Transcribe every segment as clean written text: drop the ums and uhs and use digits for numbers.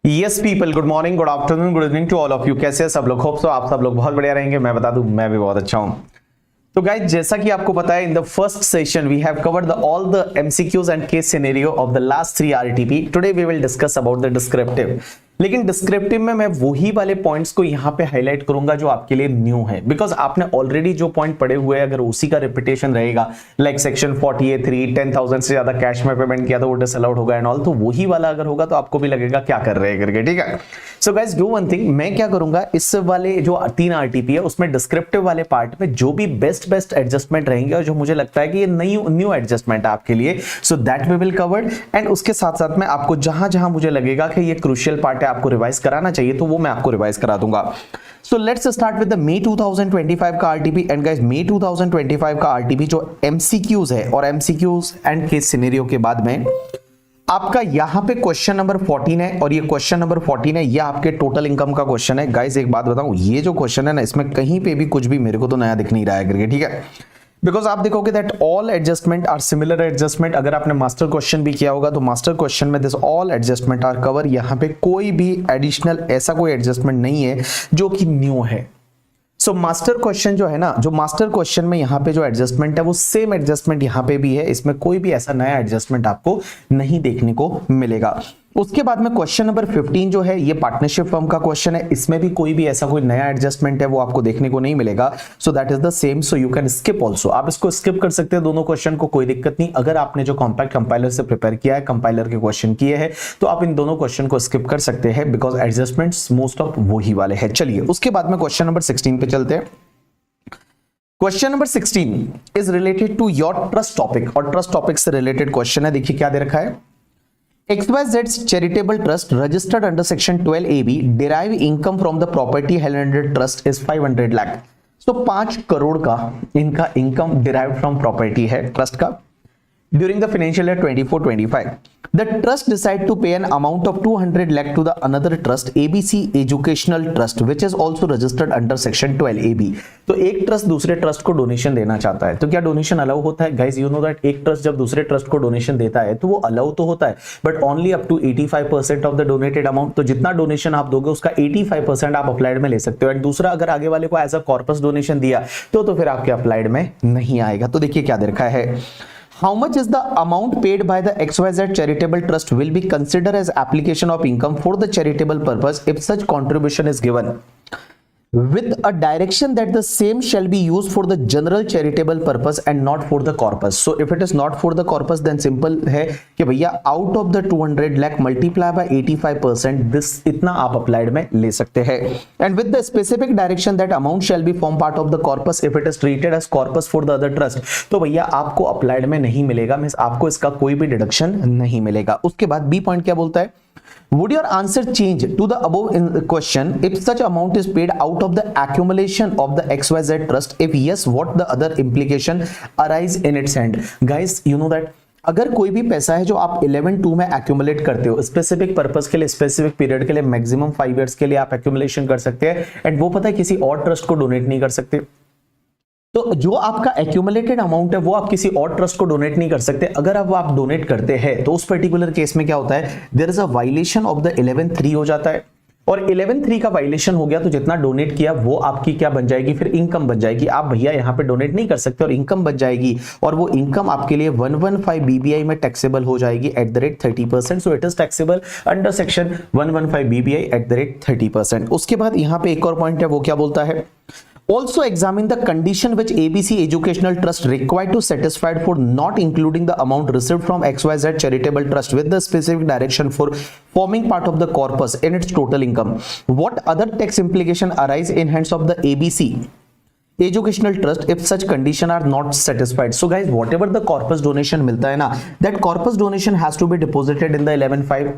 Yes people, good morning, good afternoon, good evening to all of you. कैसे हैं सब लोग? होप सो आप सब लोग बहुत बढ़िया रहेंगे। मैं बता दूं, मैं भी बहुत अच्छा हूं। तो गाइज, जैसा कि आपको पता है, in the first session we have covered all the MCQs and case scenario of the last 3 RTP. Today we will discuss about the descriptive. लेकिन डिस्क्रिप्टिव में मैं वही वाले पॉइंट्स को यहां पे हाईलाइट करूंगा जो आपके लिए न्यू है, बिकॉज आपने ऑलरेडी जो पॉइंट पढ़े हुए हैं, अगर उसी का रिपीटेशन रहेगा, लाइक सेक्शन 48(3) 10,000 से ज्यादा कैश में पेमेंट किया तो वो डिसअलाउड होगा एंड ऑल, तो वही वाला अगर होगा तो आपको भी लगेगा क्या कर रहे हैं करके। ठीक है, so guys do one thing, मैं क्या करूंगा, इस वाले जो 3 आरटीपी है उसमें डिस्क्रिप्टिव वाले पार्ट में जो भी बेस्ट एडजस्टमेंट रहेंगे और जो मुझे लगता है कि ये न्यू एडजस्टमेंट है आपके लिए, so that we will covered. And उसके साथ साथ में आपको जहां जहां मुझे लगेगा कि ये क्रूशियल पार्ट है, आपको रिवाइज कराना चाहिए, तो वो मैं आपको रिवाइज करा दूंगा। So let's start with the May 2025 का आरटीपी। एंड गाइस, मई 2025 का आरटीपी जो एमसीक्यूज है और एमसीक्यूज एंड केस सिनेरियो के बाद में आपका यहां पे क्वेश्चन नंबर 14 है, और ये क्वेश्चन नंबर 14 है, ये आपके टोटल इनकम का क्वेश्चन है। गाइस एक बात बताऊं, ये जो क्वेश्चन है ना, इसमें कहीं पे भी कुछ भी मेरे को तो नया दिख नहीं रहा है करके। ठीक है, बिकॉज आप देखोगे that all adjustment are similar adjustment. अगर आपने मास्टर क्वेश्चन भी किया होगा तो मास्टर क्वेश्चन में this all adjustment are cover. यहां पे कोई भी एडिशनल ऐसा कोई एडजस्टमेंट नहीं है जो कि न्यू है। सो मास्टर क्वेश्चन जो है ना, जो मास्टर क्वेश्चन में यहाँ पे जो एडजस्टमेंट है वो सेम एडजस्टमेंट यहाँ पे भी है। इसमें कोई भी ऐसा नया एडजस्टमेंट आपको नहीं देखने को मिलेगा। उसके बाद में क्वेश्चन नंबर 15 जो है, ये पार्टनरशिप फर्म का क्वेश्चन है। इसमें भी कोई भी ऐसा कोई नया एडजस्टमेंट है वो आपको देखने को नहीं मिलेगा। So that is the same, so you can skip also. आप इसको स्किप कर सकते हैं दोनों क्वेश्चन को, कोई दिक्कत नहीं। अगर आपने जो कॉम्पैक्ट कंपाइलर से प्रिपेयर किया है, कंपाइलर के क्वेश्चन किए हैं, तो आप इन दोनों क्वेश्चन को स्किप कर सकते हैं, बिकॉज एडजस्टमेंट्स मोस्ट ऑफ वही वाले हैं। चलिए उसके बाद में क्वेश्चन नंबर 16 पे चलते हैं। Question number 16 is related to your trust topic, और ट्रस्ट टॉपिक से रिलेटेड क्वेश्चन है। देखिए क्या दे रखा है, XYZ charitable trust registered under section 12AB derive income from the property held under trust is 500 lakh। तो 5 करोड़ का इनका इनकम derived from property है ट्रस्ट का during the financial year 24-25। The trust decide to pay an amount of 200 lakh to the another trust, ABC Educational Trust, which is also registered under section 12AB। तो एक trust दूसरे trust को donation देना चाहता है, तो क्या डोनेशन अलाउ होता है? गाइस यू नो दैट एक ट्रस्ट जब दूसरे ट्रस्ट को डोनेशन देता है तो वो अलाउ तो होता है, but only up to 85% of the donated amount. तो जितना डोनेशन आप दोगे उसका 85% आप अप्लाइड में ले सकते हो। एंड दूसरा, अगर आगे वाले को एज अ कॉर्पस डोनेशन दिया तो फिर आपके अप्लाइड में नहीं आएगा। तो देखिए क्या दे रखा है, how much is the amount paid by the XYZ charitable trust will be considered as application of income for the charitable purpose if such contribution is given with a direction that the same shall be used for the general charitable purpose and not for the corpus। So if it is not for the corpus, then simple है कि भैया out of the 200 lakh multiply by 85%, this इतना आप applied में ले सकते हैं। And with the specific direction that amount shall be form part of the corpus if it is treated as corpus for the other trust। तो भैया आपको applied में नहीं मिलेगा, मींस आपको इसका कोई भी डिडक्शन नहीं मिलेगा। उसके बाद बी पॉइंट क्या बोलता है, would your answer change to the above in the question if such amount is paid out of the accumulation of the XYZ trust? If yes, what the other implication arise in its end? Guys you know that अगर कोई भी पैसा है जो आप 11(2) में accumulate करते हो स्पेसिफिक पर्पस के लिए, स्पेसिफिक पीरियड के लिए, मैक्सिमम 5 इयर्स के लिए आप एक्यूमुलेशन कर सकते हैं, एंड वो पता है किसी और ट्रस्ट को डोनेट नहीं कर सकते। तो जो आपका एक्यूमुलेटेड अमाउंट है वो आप किसी और ट्रस्ट को डोनेट नहीं कर सकते। अगर अब आप डोनेट करते हैं तो उस पर्टिकुलर केस में क्या होता है, there is a violation of the 11(3) हो जाता है, और 11(3) का वायलेशन हो गया तो जितना डोनेट किया वो आपकी क्या बन जाएगी, फिर इनकम बन जाएगी। आप भैया यहाँ पे डोनेट नहीं कर सकते और इनकम बन जाएगी, और वो इनकम आपके लिए 115 BBI में टैक्सेबल हो जाएगी at the rate 30%। So it is taxable under section 115 BBI at the rate 30%। उसके बाद यहाँ पे एक और पॉइंट है, वो क्या बोलता है, also examine the condition which ABC Educational Trust required to satisfied for not including the amount received from XYZ charitable trust with the specific direction for forming part of the corpus in its total income। What other tax implication arise in hands of the ABC Educational Trust if such condition are not satisfied? So guys, whatever the corpus donation मिलता है ना, that corpus donation has to be deposited in the 11(5).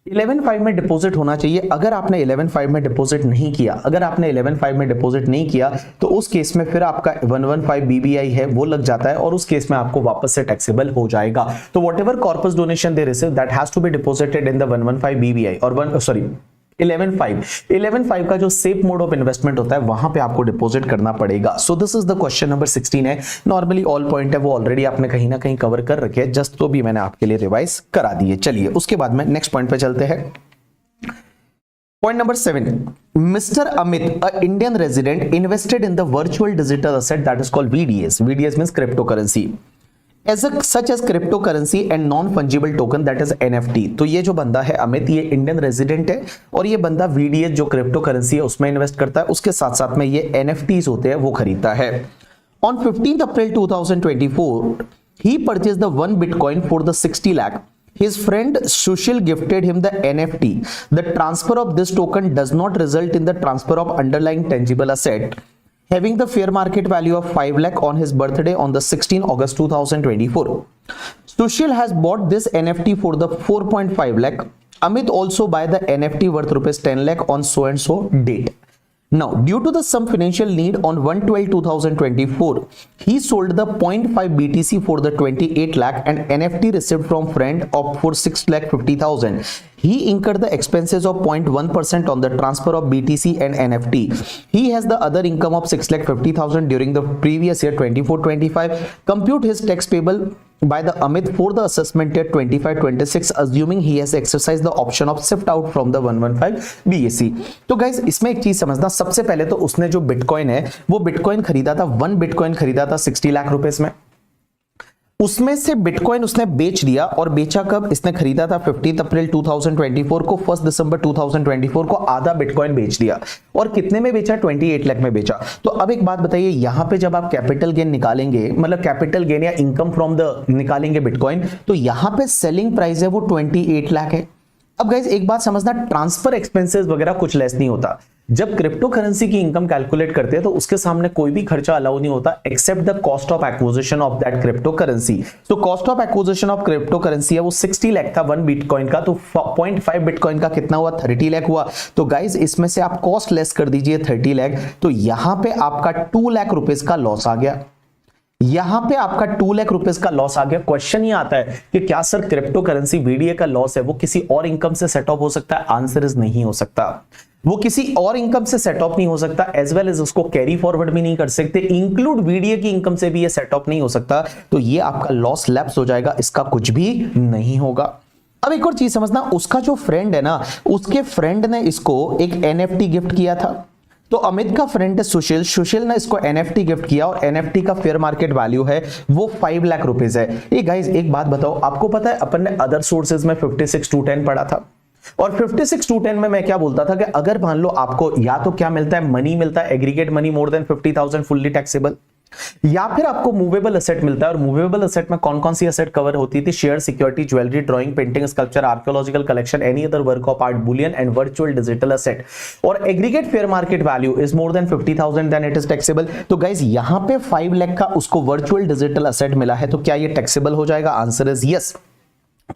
11(5) में deposit होना चाहिए। अगर आपने 11(5) में deposit नहीं किया, अगर आपने 11(5) में डिपॉजिट नहीं किया तो उस केस में फिर आपका 115 BBI है वो लग जाता है, और उस केस में आपको वापस से टैक्सेबल हो जाएगा। तो whatever corpus donation they receive that has to be deposited in the 115 BBI और 11(5) का जो सेफ मोड ऑफ इन्वेस्टमेंट होता है वहां पे आपको डिपॉजिट करना पड़ेगा। सो this is the question number 16 है। नॉर्मली ऑल पॉइंट है वो ऑलरेडी आपने कहीं ना कहीं कवर कर रखे हैं, जस्ट तो भी मैंने आपके लिए रिवाइज करा दिए। चलिए उसके बाद में नेक्स्ट पॉइंट पे चलते हैं। Point number 7, Mr. Amit, a Indian resident, invested in the virtual digital asset that is called VDS. VDS means cryptocurrency. Such as cryptocurrency and non-fungible token that is NFT. तो ये जो बंदा है अमित, ये Indian resident है और ये बंदा VDS जो क्रिप्टो करेंसी है उसमें इन्वेस्ट करता है, उसके साथ साथ में ये NFTs होते हैं वो खरीदता है। On 15th April 2024, he purchased the one Bitcoin for the 60 lakh. His friend Sushil gifted him the NFT. The transfer of this token does not result in the transfer of underlying tangible asset, having the fair market value of 5 lakh on his birthday on the 16th August 2024. Sushil has bought this NFT for the 4.5 lakh. Amit also buy the NFT worth rupees 10 lakh on so and so date. Now, due to some financial need on 1/12/2024, he sold the 0.5 BTC for the 28 lakh and NFT received from friend of for 6,50,000. He incurred the expenses of 0.1% on the transfer of BTC and NFT. He has the other income of 6,50,000 during the previous year 24-25. Compute his tax payable by the Amit for the assessment year 25-26, assuming he has exercised the option of shift out from the 115 BAC. तो guys इसमें एक चीज समझना, सबसे पहले तो उसने जो बिटकॉइन है वो बिटकॉइन खरीदा था, 1 बिटकॉइन खरीदा था 60 लाख रुपए में। उसमें से बिटकॉइन उसने बेच दिया, और बेचा कब? इसने खरीदा था 15 अप्रैल 2024 को, 1 दिसंबर 2024 को आधा बिटकॉइन बेच दिया। और कितने में बेचा? 28 लाख में बेचा। तो अब एक बात बताइए, यहां पे जब आप कैपिटल गेन निकालेंगे, मतलब कैपिटल गेन या इनकम फ्रॉम द निकालेंगे बिटकॉइन, तो यहां पे सेलिंग प्राइस है वो 28 लाख है। अब गाइस एक बात समझना, ट्रांसफर एक्सपेंसेस वगैरह कुछ लेस नहीं होता। जब क्रिप्टो करेंसी की इनकम कैलकुलेट करते हैं तो उसके सामने कोई भी खर्चा अलाउ नहीं होता except the cost of acquisition of that crypto currency. तो cost of acquisition of crypto currency है वो 60 लाख था 1 बिटकॉइन का, तो 0.5 बिटकॉइन का कितना हुआ? 30 लाख हुआ। तो गाइस इसमें से आप कॉस्ट लेस कर दीजिए 30 लाख, तो यहां पे आपका 2 लाख रुपीस का लॉस आ गया। यहां पे आपका 2 लाख रुपीस का लॉस आ गया। क्वेश्चन ये आता है कि क्या सर क्रिप्टो करेंसी VDA का लॉस है वो किसी और इनकम से सेट ऑफ हो सकता है? आंसर इज नहीं हो सकता, वो किसी और इनकम से सेट ऑफ नहीं हो सकता, एज वेल एज उसको कैरी फॉरवर्ड भी नहीं कर सकते, इंक्लूड VDA की इनकम से भी ये सेट ऑफ नहीं हो सकता। तो ये आपका लॉस लैप्स हो जाएगा, इसका कुछ भी नहीं होगा। अब एक और चीज समझना, उसका जो फ्रेंड है ना, उसके फ्रेंड ने इसको एक NFT गिफ्ट किया था। तो अमित का फ्रेंड है सुशील, सुशील ने इसको NFT गिफ्ट किया और NFT का फेयर मार्केट वैल्यू है वो 5 लाख रुपीस है। ये गाइस एक बात बताओ, आपको पता है अपन ने अदर सोर्सेज में 56-10 पढ़ा था, और 56-10 में मैं क्या बोलता था कि अगर मान लो आपको या तो क्या मिलता है, मनी मिलता है, एग्रीगेट मनी मोर देन 50,000 फुल्ली टैक्सेबल, या फिर आपको मूवेबल असेट मिलता है। और मूवेबल असेट में कौन कौन सी असेट कवर होती थी? Share, security, jewellery, drawing, painting, sculpture, archaeological collection, any other work of art, bullion and virtual digital asset. और aggregate fair market value is more than 50,000 then it is taxable. तो guys यहां पे 5 लाख का उसको virtual digital asset मिला है, तो क्या ये टैक्सेबल हो जाएगा? Answer is yes.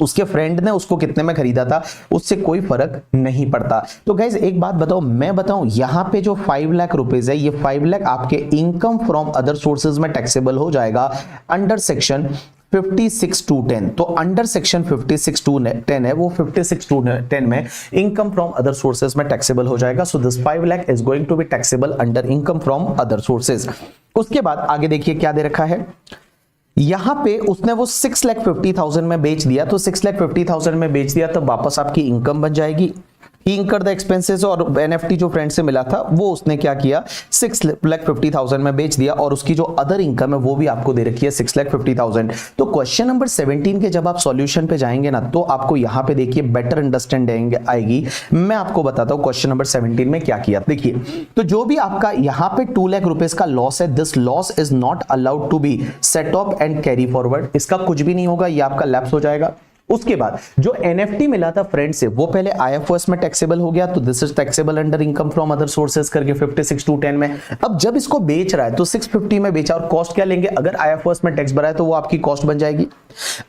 उसके फ्रेंड ने उसको कितने में खरीदा था उससे कोई फर्क नहीं पड़ता। तो गाइज एक बात बताओ, मैं बताऊं, यहां पे जो 5 लाख रुपीस है, ये 5 लाख आपके इनकम फ्रॉम अदर सोर्सेज में टैक्सेबल हो जाएगा अंडर सेक्शन 56(2)(10। तो अंडर सेक्शन 56(2)(10 है, वो 56(2)(10 में इनकम फ्रॉम अदर सोर्सेज में टैक्सेबल हो जाएगा। So this 5 lakh is going to be taxable under income from other sources. उसके बाद आगे देखिए क्या दे रखा है, यहां पे उसने वो 6,50,000 में बेच दिया, तो 6,50,000 में बेच दिया तो वापस आपकी इनकम बन जाएगी। ही इंकर द एक्सपेंसेस, और NFT जो फ्रेंड से मिला था वो उसने क्या किया, 6,50,000 में बेच दिया, और उसकी जो अदर इनकम है वो भी आपको दे रखी है 6,50,000। तो क्वेश्चन नंबर 17 के जब आप सॉल्यूशन पे जाएंगे ना, तो आपको यहां पे देखिए बेटर अंडरस्टैंडिंग आएगी। मैं आपको बताता हूं क्वेश्चन नंबर 17 में क्या किया। देखिए, तो जो भी आपका यहां पे 2 लाख रुपीस का लॉस है, this loss is not allowed to be set off and carry forward. इसका कुछ भी नहीं होगा, ये आपका लैप्स हो जाएगा। उसके बाद जो NFT मिला था फ्रेंड से, वो पहले IFOS में टैक्सेबल हो गया, तो this is taxable under income from other sources करके 56(2)(10 में। अब जब इसको बेच रहा है तो 650 में बेचा, और कॉस्ट क्या लेंगे? अगर IFOS में टैक्स भरा है तो वो आपकी कॉस्ट बन जाएगी।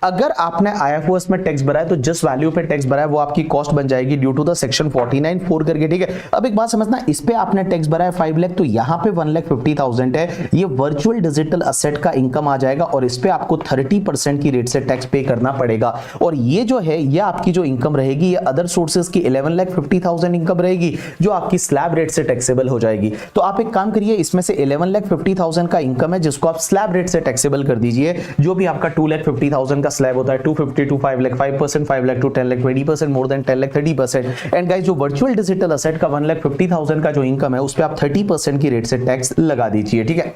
अगर आपने IFOS में टैक्स भरा है तो जिस वैल्यू पे टैक्स भरा है वो आपकी कॉस्ट बन जाएगी ड्यू टू द सेक्शन 49(4) करके, ठीक है। अब एक बात समझना, इस पे आपने टैक्स भरा है 5 लाख, तो यहां पे 1,50,000 है, ये वर्चुअल डिजिटल असेट का इनकम आ जाएगा, और इस पे आपको 30% की रेट से टैक्स पे करना पड़ेगा। और और ये जो है ये आपकी जो इनकम रहेगी ये अदर सोर्सेज की 11,50,000 इनकम रहेगी जो आपकी स्लैब रेट से टैक्सेबल हो जाएगी। तो आप एक काम करिए, इसमें से 11,50,000 का इनकम है जिसको आप स्लैब रेट से टैक्सेबल कर दीजिए। जो भी आपका 2,50,000 का स्लैब होता है 250 to 5 lakh 5%, 5 lakh to 10 lakh 20%, more than 10 lakh 30%। And guys जो वर्चुअल डिजिटल असेट का 1,50,000 का जो इनकम है उस पर आप 30% की रेट से टैक्स लगा दीजिए, ठीक है।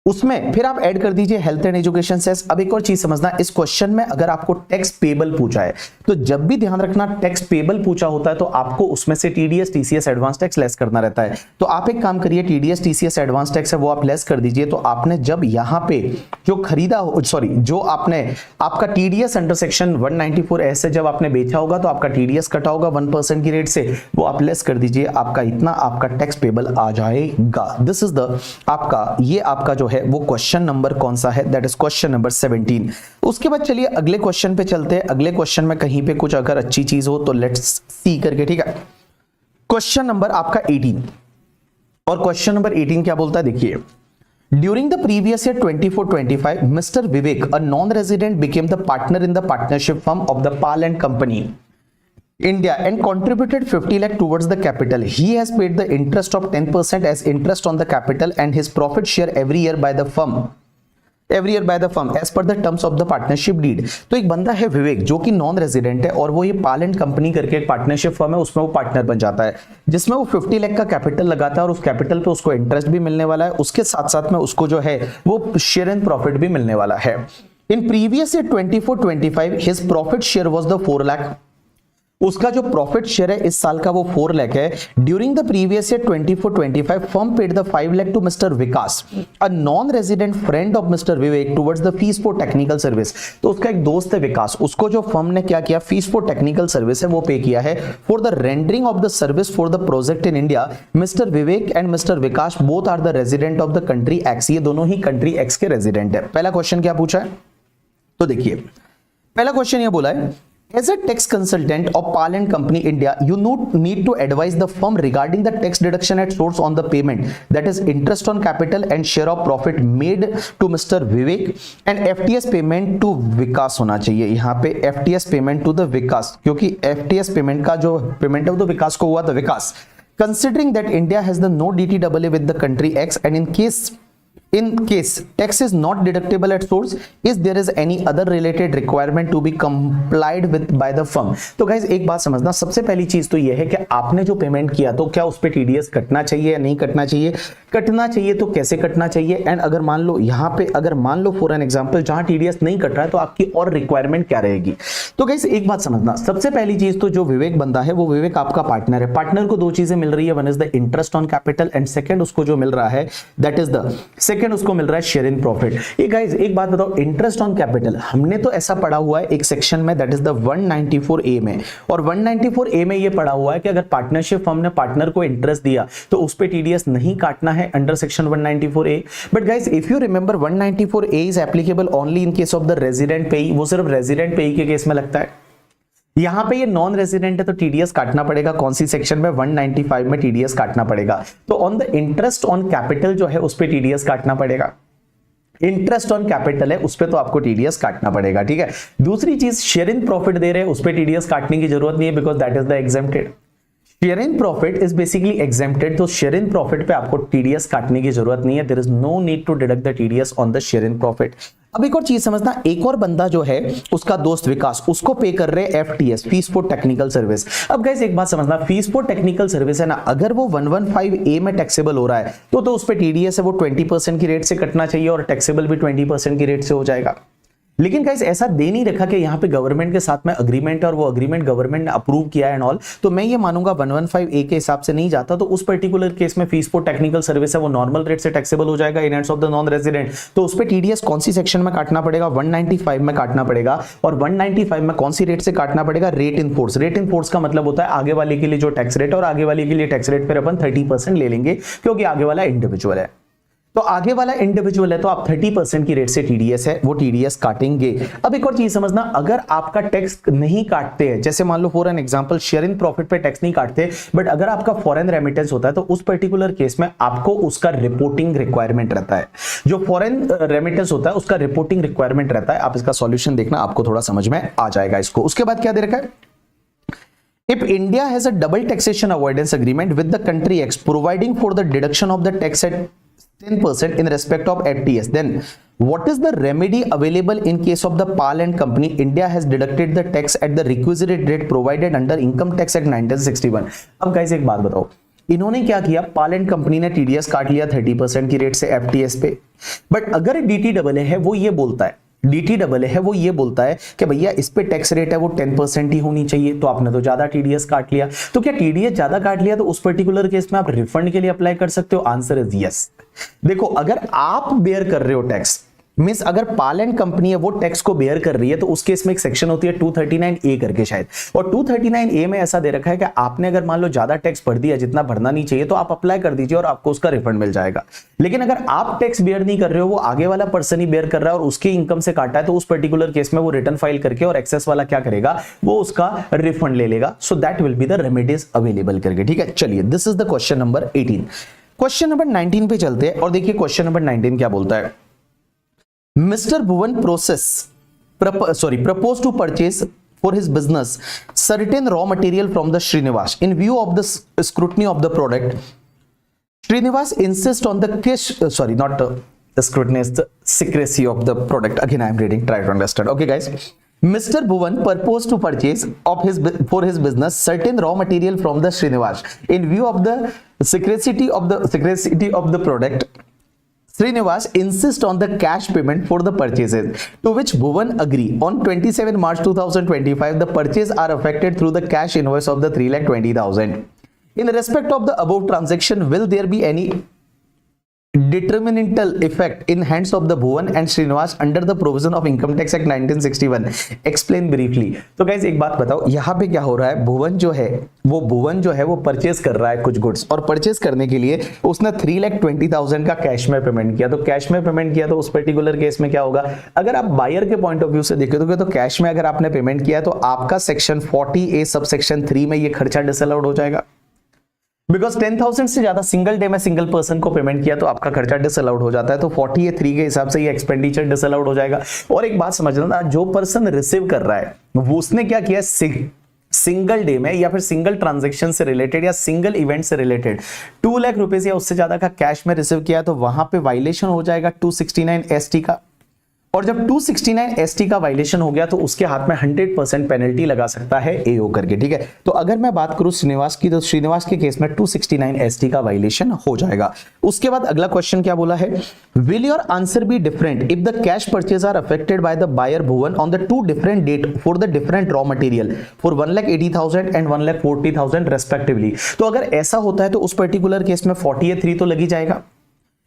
उसमें फिर आप ऐड कर दीजिए हेल्थ एंड एजुकेशन सेस। अब एक और चीज समझना, इस क्वेश्चन में अगर आपको टैक्स पेबल पूछा है तो जब भी ध्यान रखना टैक्स पेबल पूछा होता है तो आपको उसमें से TDS TCS advance tax less करना रहता है। तो आप एक काम करिए, टीडीएस टीसीएस एडवांस टैक्स है वो आप लेस कर दीजिए। तो आपने जब यहां पे जो खरीदा जो आपने आपका टीडीएस अंडर सेक्शन 194 से जब आपने बेचा होगा तो आपका टीडीएस कटा होगा 1% की रेट से, वो आप लेस कर दीजिए, आपका इतना आपका टैक्स पेबल आ जाएगा। दिस इज द आपका ये आपका जो है वो क्वेश्चन नंबर कौन सा है, दैट इज क्वेश्चन नंबर 17। उसके बाद चलिए अगले क्वेश्चन पे चलते हैं। अगले क्वेश्चन में कहीं पे कुछ अगर अच्छी चीज हो तो लेट्स सी करके, ठीक है। क्वेश्चन नंबर आपका 18 और क्वेश्चन नंबर 18 क्या बोलता है देखिए, during the previous year 24-25 mister Vivek a non resident became the partner in the partnership firm of the Pal and company India and contributed 50 lakh towards the capital. He has paid the interest of 10% as interest on the capital and his profit share every year by the firm as per the terms of the partnership deed. तो एक बंदा है विवेक जो कि non resident है और वो ये पाल एंड कंपनी करके एक पार्टनरशिप फर्म है, उसमें वो पार्टनर बन जाता है जिसमें वो 50 लाख का कैपिटल लगाता है और उस कैपिटल पे उसको इंटरेस्ट भी मिलने वाला है, उसके साथ साथ में उसको जो है वो शेयर एंड प्रॉफिट भी मिलने वाला है। In previous year 24-25 his profit share was the 4 lakh, उसका जो प्रॉफिट शेयर है इस साल का वो 4 लाख है। During the previous year 24-25 firm paid the 5 lakh to mister Vikas a non resident friend of mister Vivek towards the fees for technical service. तो उसका एक दोस्त है विकास, उसको जो फर्म ने क्या किया, फीस फॉर टेक्निकल सर्विस है वो पे किया है for the rendering of the service for the project in India. Mister Vivek and mister Vikas both are the resident of the country X, ये दोनों ही कंट्री एक्स के रेजिडेंट है। पहला क्वेश्चन क्या पूछा है तो देखिए, पहला क्वेश्चन ये बोला है, as a tax consultant of Pal and Company India, you need to advise the firm regarding the tax deduction at source on the payment, that is interest on capital and share of profit made to Mr. Vivek and FTS payment to Vikas होना चाहिए। यहाँ पे FTS payment to the Vikas, क्योंकि FTS payment का जो payment है वो तो विकास को हुआ था विकास। Considering that India has the no DTAA with the country X and in case tax is not deductible at source, is there is any other related requirement to be complied with by the firm। तो guys एक बात समझना, सबसे पहली चीज तो यह है कि आपने जो पेमेंट किया तो क्या उस पे टीडीएस कटना चाहिए या नहीं कटना चाहिए, कटना चाहिए तो कैसे कटना चाहिए, एंड अगर मान लो यहाँ पे अगर मान लो फॉर एन एग्जांपल जहां टीडीएस नहीं कट रहा है तो आपकी और रिक्वायरमेंट क्या रहेगी। तो गाइज एक बात समझना, सबसे पहली चीज तो जो विवेक बंदा है वो विवेक आपका पार्टनर है, पार्टनर को दो चीजें मिल रही है, one is the interest on capital and second उसको जो मिल रहा है दैट इज द सेकंड उसको मिल रहा है शेयर इन प्रॉफिट। ये गाइस एक बात बताओ, इंटरेस्ट ऑन कैपिटल हमने तो ऐसा पढ़ा हुआ है एक सेक्शन में दैट इज द 194A में, और 194A में ये पढ़ा हुआ है कि अगर पार्टनरशिप फर्म ने पार्टनर को इंटरेस्ट दिया तो उस पे टीडीएस नहीं काटना है under section 194A। But guys if you remember 194A is applicable only in case of the resident पेई, वो सिर्फ रेजिडेंट पेई के केस में लगता है। यहां पे ये नॉन रेजिडेंट है तो टीडीएस काटना पड़ेगा, कौन सी सेक्शन में 195 में टीडीएस काटना पड़ेगा। तो on the interest on capital जो है उस पे टीडीएस काटना पड़ेगा, इंटरेस्ट ऑन कैपिटल है उस पे तो आपको टीडीएस काटना पड़ेगा, ठीक है। दूसरी चीज शेयर इन प्रॉफिट दे रहे हैं उस पे टीडीएस काटने की जरूरत नहीं है because that is the exempted. Share in profit is basically exempted, तो शेयर इन प्रॉफिट पे आपको टीडीएस काटने की जरूरत नहीं है, there is no need to deduct the TDS on the share in profit. अब एक और चीज समझना, एक और बंदा जो है उसका दोस्त विकास, उसको पे कर रहे FTS, fees for technical service. अब गाइस एक बात समझना, फीस फॉर टेक्निकल सर्विस है ना, अगर वो 115A में टैक्सेबल हो रहा है तो उस पे टीडीएस है वो 20% की रेट से कटना चाहिए और टैक्सेबल भी 20% की रेट से हो जाएगा। लेकिन गाइस ऐसा दे नहीं रखा कि यहाँ पे गवर्नमेंट के साथ में अग्रीमेंट और वो अग्रीमेंट गवर्नमेंट ने अप्रूव किया है एंड ऑल, तो मैं ये मानूंगा 115A के हिसाब से नहीं जाता, तो उस पर्टिकुलर केस में फीस फॉर टेक्निकल सर्विस है वो नॉर्मल रेट से टैक्सेबल हो जाएगा in hands of the non resident. तो उस पे टीडीएस कौन सी सेक्शन में काटना पड़ेगा, 195 में काटना पड़ेगा, और 195 में कौन सी रेट से काटना पड़ेगा, rate in force. Rate in force का मतलब होता है आगे वाले के लिए जो टैक्स रेट, और आगे वाले के लिए टैक्स रेट पर अपन 30% ले लेंगे क्योंकि आगे वाला इंडिविजुअल है। तो आगे वाला इंडिविजुअल है तो आप 30% की रेट से टीडीएस है वो टीडीएस काटेंगे। अब एक और चीज समझना, अगर आपका टैक्स नहीं काटते हैं, जैसे मान लो for an example share in profit पे टैक्स नहीं काटते, बट अगर आपका फॉरेन रेमिटेंस होता है तो उस पर्टिकुलर केस में आपको उसका रिपोर्टिंग रिक्वायरमेंट रहता है। जो फॉरेन रेमिटेंस होता है उसका रिपोर्टिंग रिक्वायरमेंट रहता है। आप इसका सॉल्यूशन देखना, आपको थोड़ा समझ में आ जाएगा इसको। उसके बाद क्या दे रखा है, If India has a double taxation avoidance agreement with the country X providing for the deduction of the tax at 10% in respect of FTS, then what is the remedy available in case of the PAL and company India has deducted the tax at the requisite rate provided under Income Tax Act 1961? अब guys एक बात बताओ, इन्होंने क्या किया, पाल and company ने TDS काट लिया 30% की रेट से एफटीएस पे, बट अगर डीटीडब्ल्यू है वो ये बोलता है, डीटीडब्ल्यू है वो ये बोलता है कि भैया इस पे टैक्स रेट है वो 10% ही होनी चाहिए, तो आपने तो ज्यादा टीडीएस काट लिया। तो क्या टीडीएस ज्यादा काट लिया तो उस पर्टिकुलर केस में आप रिफंड के लिए अप्लाई कर सकते हो? Answer is yes. देखो अगर आप बेयर कर रहे हो टैक्स, मींस अगर पाल एंड कंपनी है वो टैक्स को बेयर कर रही है, तो उस केस में एक सेक्शन होती है 239A करके शायद, और 239A में ऐसा दे रखा है कि आपने अगर मान लो ज्यादा टैक्स भर दिया जितना भरना नहीं चाहिए तो आप अप्लाई कर दीजिए और आपको उसका रिफंड मिल जाएगा। लेकिन अगर आप टैक्स बेयर नहीं कर रहे हो, वो आगे वाला पर्सन ही बेयर कर रहा है और उसके इनकम से काटा है, तो उस पर्टिकुलर केस में वो रिटर्न फाइल करके और एक्सेस वाला क्या करेगा, वो उसका रिफंड ले लेगा। So that will be the remedies available करके। ठीक है, चलिए this is the question number 18। Question number 19 पे चलते हैं और देखिए क्वेश्चन नंबर 19 क्या बोलता है। Mr. Bhuvan proposed to purchase for his business certain raw material from the Srinivas. In view of the scrutiny of the product, Srinivas insists on the secrecy of the product. Again, I am reading. Try to understand. Okay, guys. Mr. Bhuvan proposed to purchase for his business certain raw material from the Srinivas. In view of the secrecy of the product, Srinivas insists on the cash payment for the purchases, to which Bhuvan agree. On 27 March 2025, the purchases are effected through the cash invoice of the 3,20,000. In respect of the above transaction, will there be any detrimental effect in hands of the Bhuvan and Srinivas under the provision of Income Tax Act 1961? Explain briefly. तो guys एक बात बताओ, यहाँ पे क्या हो रहा है, भुवन जो है वो परचेज कर रहा है कुछ गुड्स, और परचेज करने के लिए उसने 3,20,000 का कैश में पेमेंट किया। तो कैश में पेमेंट किया तो उस पर्टिकुलर केस में क्या होगा, अगर आप बायर के पॉइंट ऑफ व्यू से देखोगे तो कैश में अगर आपने पेमेंट किया तो आपका सेक्शन 40A सब सेक्शन 3 में ये खर्चा डिसअलाउड हो जाएगा, बिकॉज 10,000 से ज्यादा सिंगल डे में सिंगल पर्सन को पेमेंट किया तो आपका खर्चा डिसअलाउड हो जाता है। तो 40A3 के हिसाब से ये एक्सपेंडिचर डिसअलाउड हो जाएगा। और एक बात समझना, जो पर्सन रिसीव कर रहा है वो उसने क्या किया, सिंगल डे में या फिर सिंगल ट्रांजैक्शन से रिलेटेड या सिंगल इवेंट से रिलेटेड 2 लाख रुपए या उससे ज्यादा का कैश में रिसीव किया, तो वहां पे वायलेशन हो जाएगा 269ST का। और जब 269ST का वायलेशन हो गया तो उसके हाथ में 100% पेनल्टी लगा सकता है एओ करके। ठीक है, तो अगर मैं बात करूं श्रीनिवास की, तो श्रीनिवास के केस में 269ST का वायलेशन हो जाएगा। उसके बाद अगला क्वेश्चन क्या बोला है, will your answer be different if the cash purchase are affected by the buyer Bhuvan on the 2 different date for the different raw material for 1,80,000 and 1,40,000 respectively? तो अगर ऐसा होता है तो उस पर्टिकुलर केस में 40A3 तो लगी जाएगा,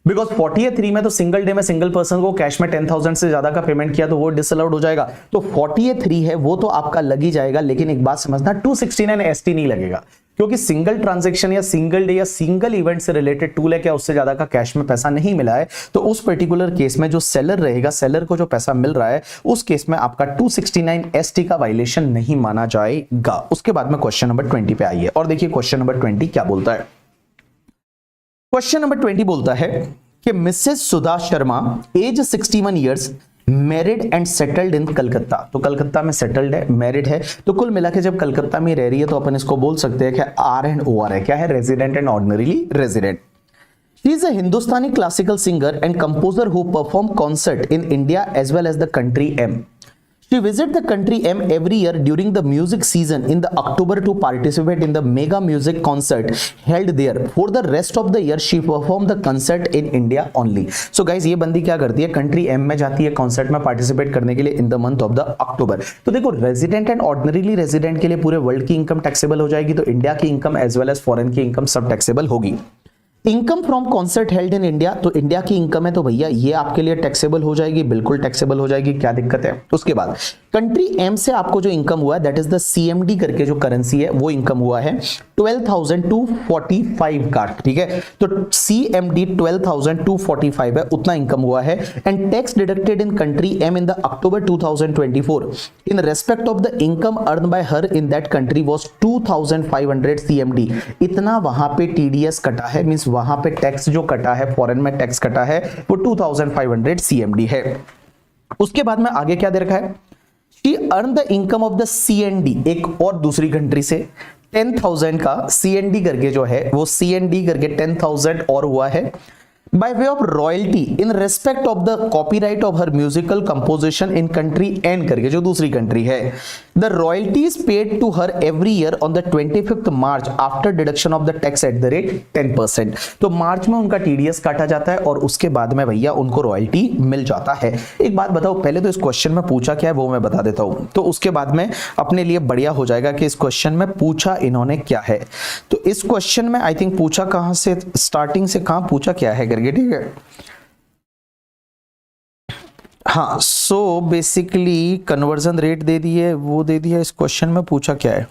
बिकॉज 40A3 में तो सिंगल डे में सिंगल पर्सन को कैश में 10,000 से ज्यादा का पेमेंट किया तो वो डिसअलाउड हो जाएगा। तो 40A3 है वो तो आपका लगी जाएगा, लेकिन एक बात समझना 269ST नहीं लगेगा, क्योंकि सिंगल ट्रांजैक्शन या सिंगल डे या सिंगल इवेंट से रिलेटेड 2 लाख या उससे ज्यादा का कैश में पैसा नहीं मिला है। तो उस पर्टिकुलर केस में जो सेलर रहेगा, सेलर को जो पैसा मिल रहा है, उस केस में आपका 269ST का वायलेशन नहीं माना जाएगा। उसके बाद में क्वेश्चन नंबर 20 पे आइए और देखिए क्वेश्चन नंबर 20 क्या बोलता है। क्वेश्चन नंबर 20 बोलता है कि missus Sudha Sharma age 61 years married and settled in Calcutta. तो कलकत्ता में सेटल्ड है, मैरिड है, तो कुल मिला के जब कलकत्ता में रह रही है तो अपन इसको बोल सकते हैं कि आर एंड ओ आर है, क्या है, resident and ordinarily resident. She is a Hindustani classical singer and composer who perform concert in India as well as the country M. She visits the country M every year during the music season in the October to participate in the mega music concert held there. For the rest of the year, she performed the concert in India only. So guys, ये बंदी क्या करती है, country M में जाती है concert में participate करने के लिए in the month of the October. तो देखो, रेजिडेंट एंड ऑर्डिनरीली रेजिडेंट के लिए पूरे वर्ल्ड की इनकम टैक्सेबल हो जाएगी, तो इंडिया की income as well as foreign की इनकम सब टैक्सेबल होगी। Income from concert held in India, तो इंडिया की इनकम है तो भैया ये आपके लिए टैक्सेबल हो जाएगी, बिल्कुल टैक्सेबल हो जाएगी, क्या दिक्कत है। उसके बाद कंट्री एम से आपको जो इनकम हुआ है दैट इज द सीएमडी करके जो करेंसी है वो इनकम हुआ है 12,245 का, ठीक है। तो सीएमडी 12,245 है, उतना इनकम हुआ है। And tax deducted in country M in the October 2024 in respect of the income earn by her in that country was 2,500 CMD. इतना वहां पे टीडीएस कटा है, मींस वहां पे टैक्स जो कटा है, फॉरेन में टैक्स कटा है वो 2,500 सीएमडी है। उसके बाद में आगे क्या दे रखा है, she earn the income of the C&D, एक और दूसरी कंट्री से 10,000 का सीएनडी करके जो है वो सीएनडी करके 10,000 और हुआ है by way of royalty in respect of the copyright of her musical composition in country N करके जो दूसरी कंट्री है। The royalty is paid to her every year on the 25th March after deduction of the tax at the rate 10%। तो मार्च में उनका TDS काटा जाता है और उसके बाद में भैया उनको रॉयल्टी मिल जाता है। एक बात बताओ, पहले तो इस क्वेश्चन में पूछा क्या है वो मैं बता देता हूं, तो उसके बाद में अपने लिए बढ़िया हो जाएगा कि इस क्वेश्चन में पूछा इन्होंने क्या है। तो इस क्वेश्चन में आई थिंक पूछा कहां से, स्टार्टिंग से कहां पूछा क्या है करके, ठीक है। हाँ, सो बेसिकली कन्वर्जन रेट दे दी है, वो दे दिया। इस क्वेश्चन में पूछा क्या है,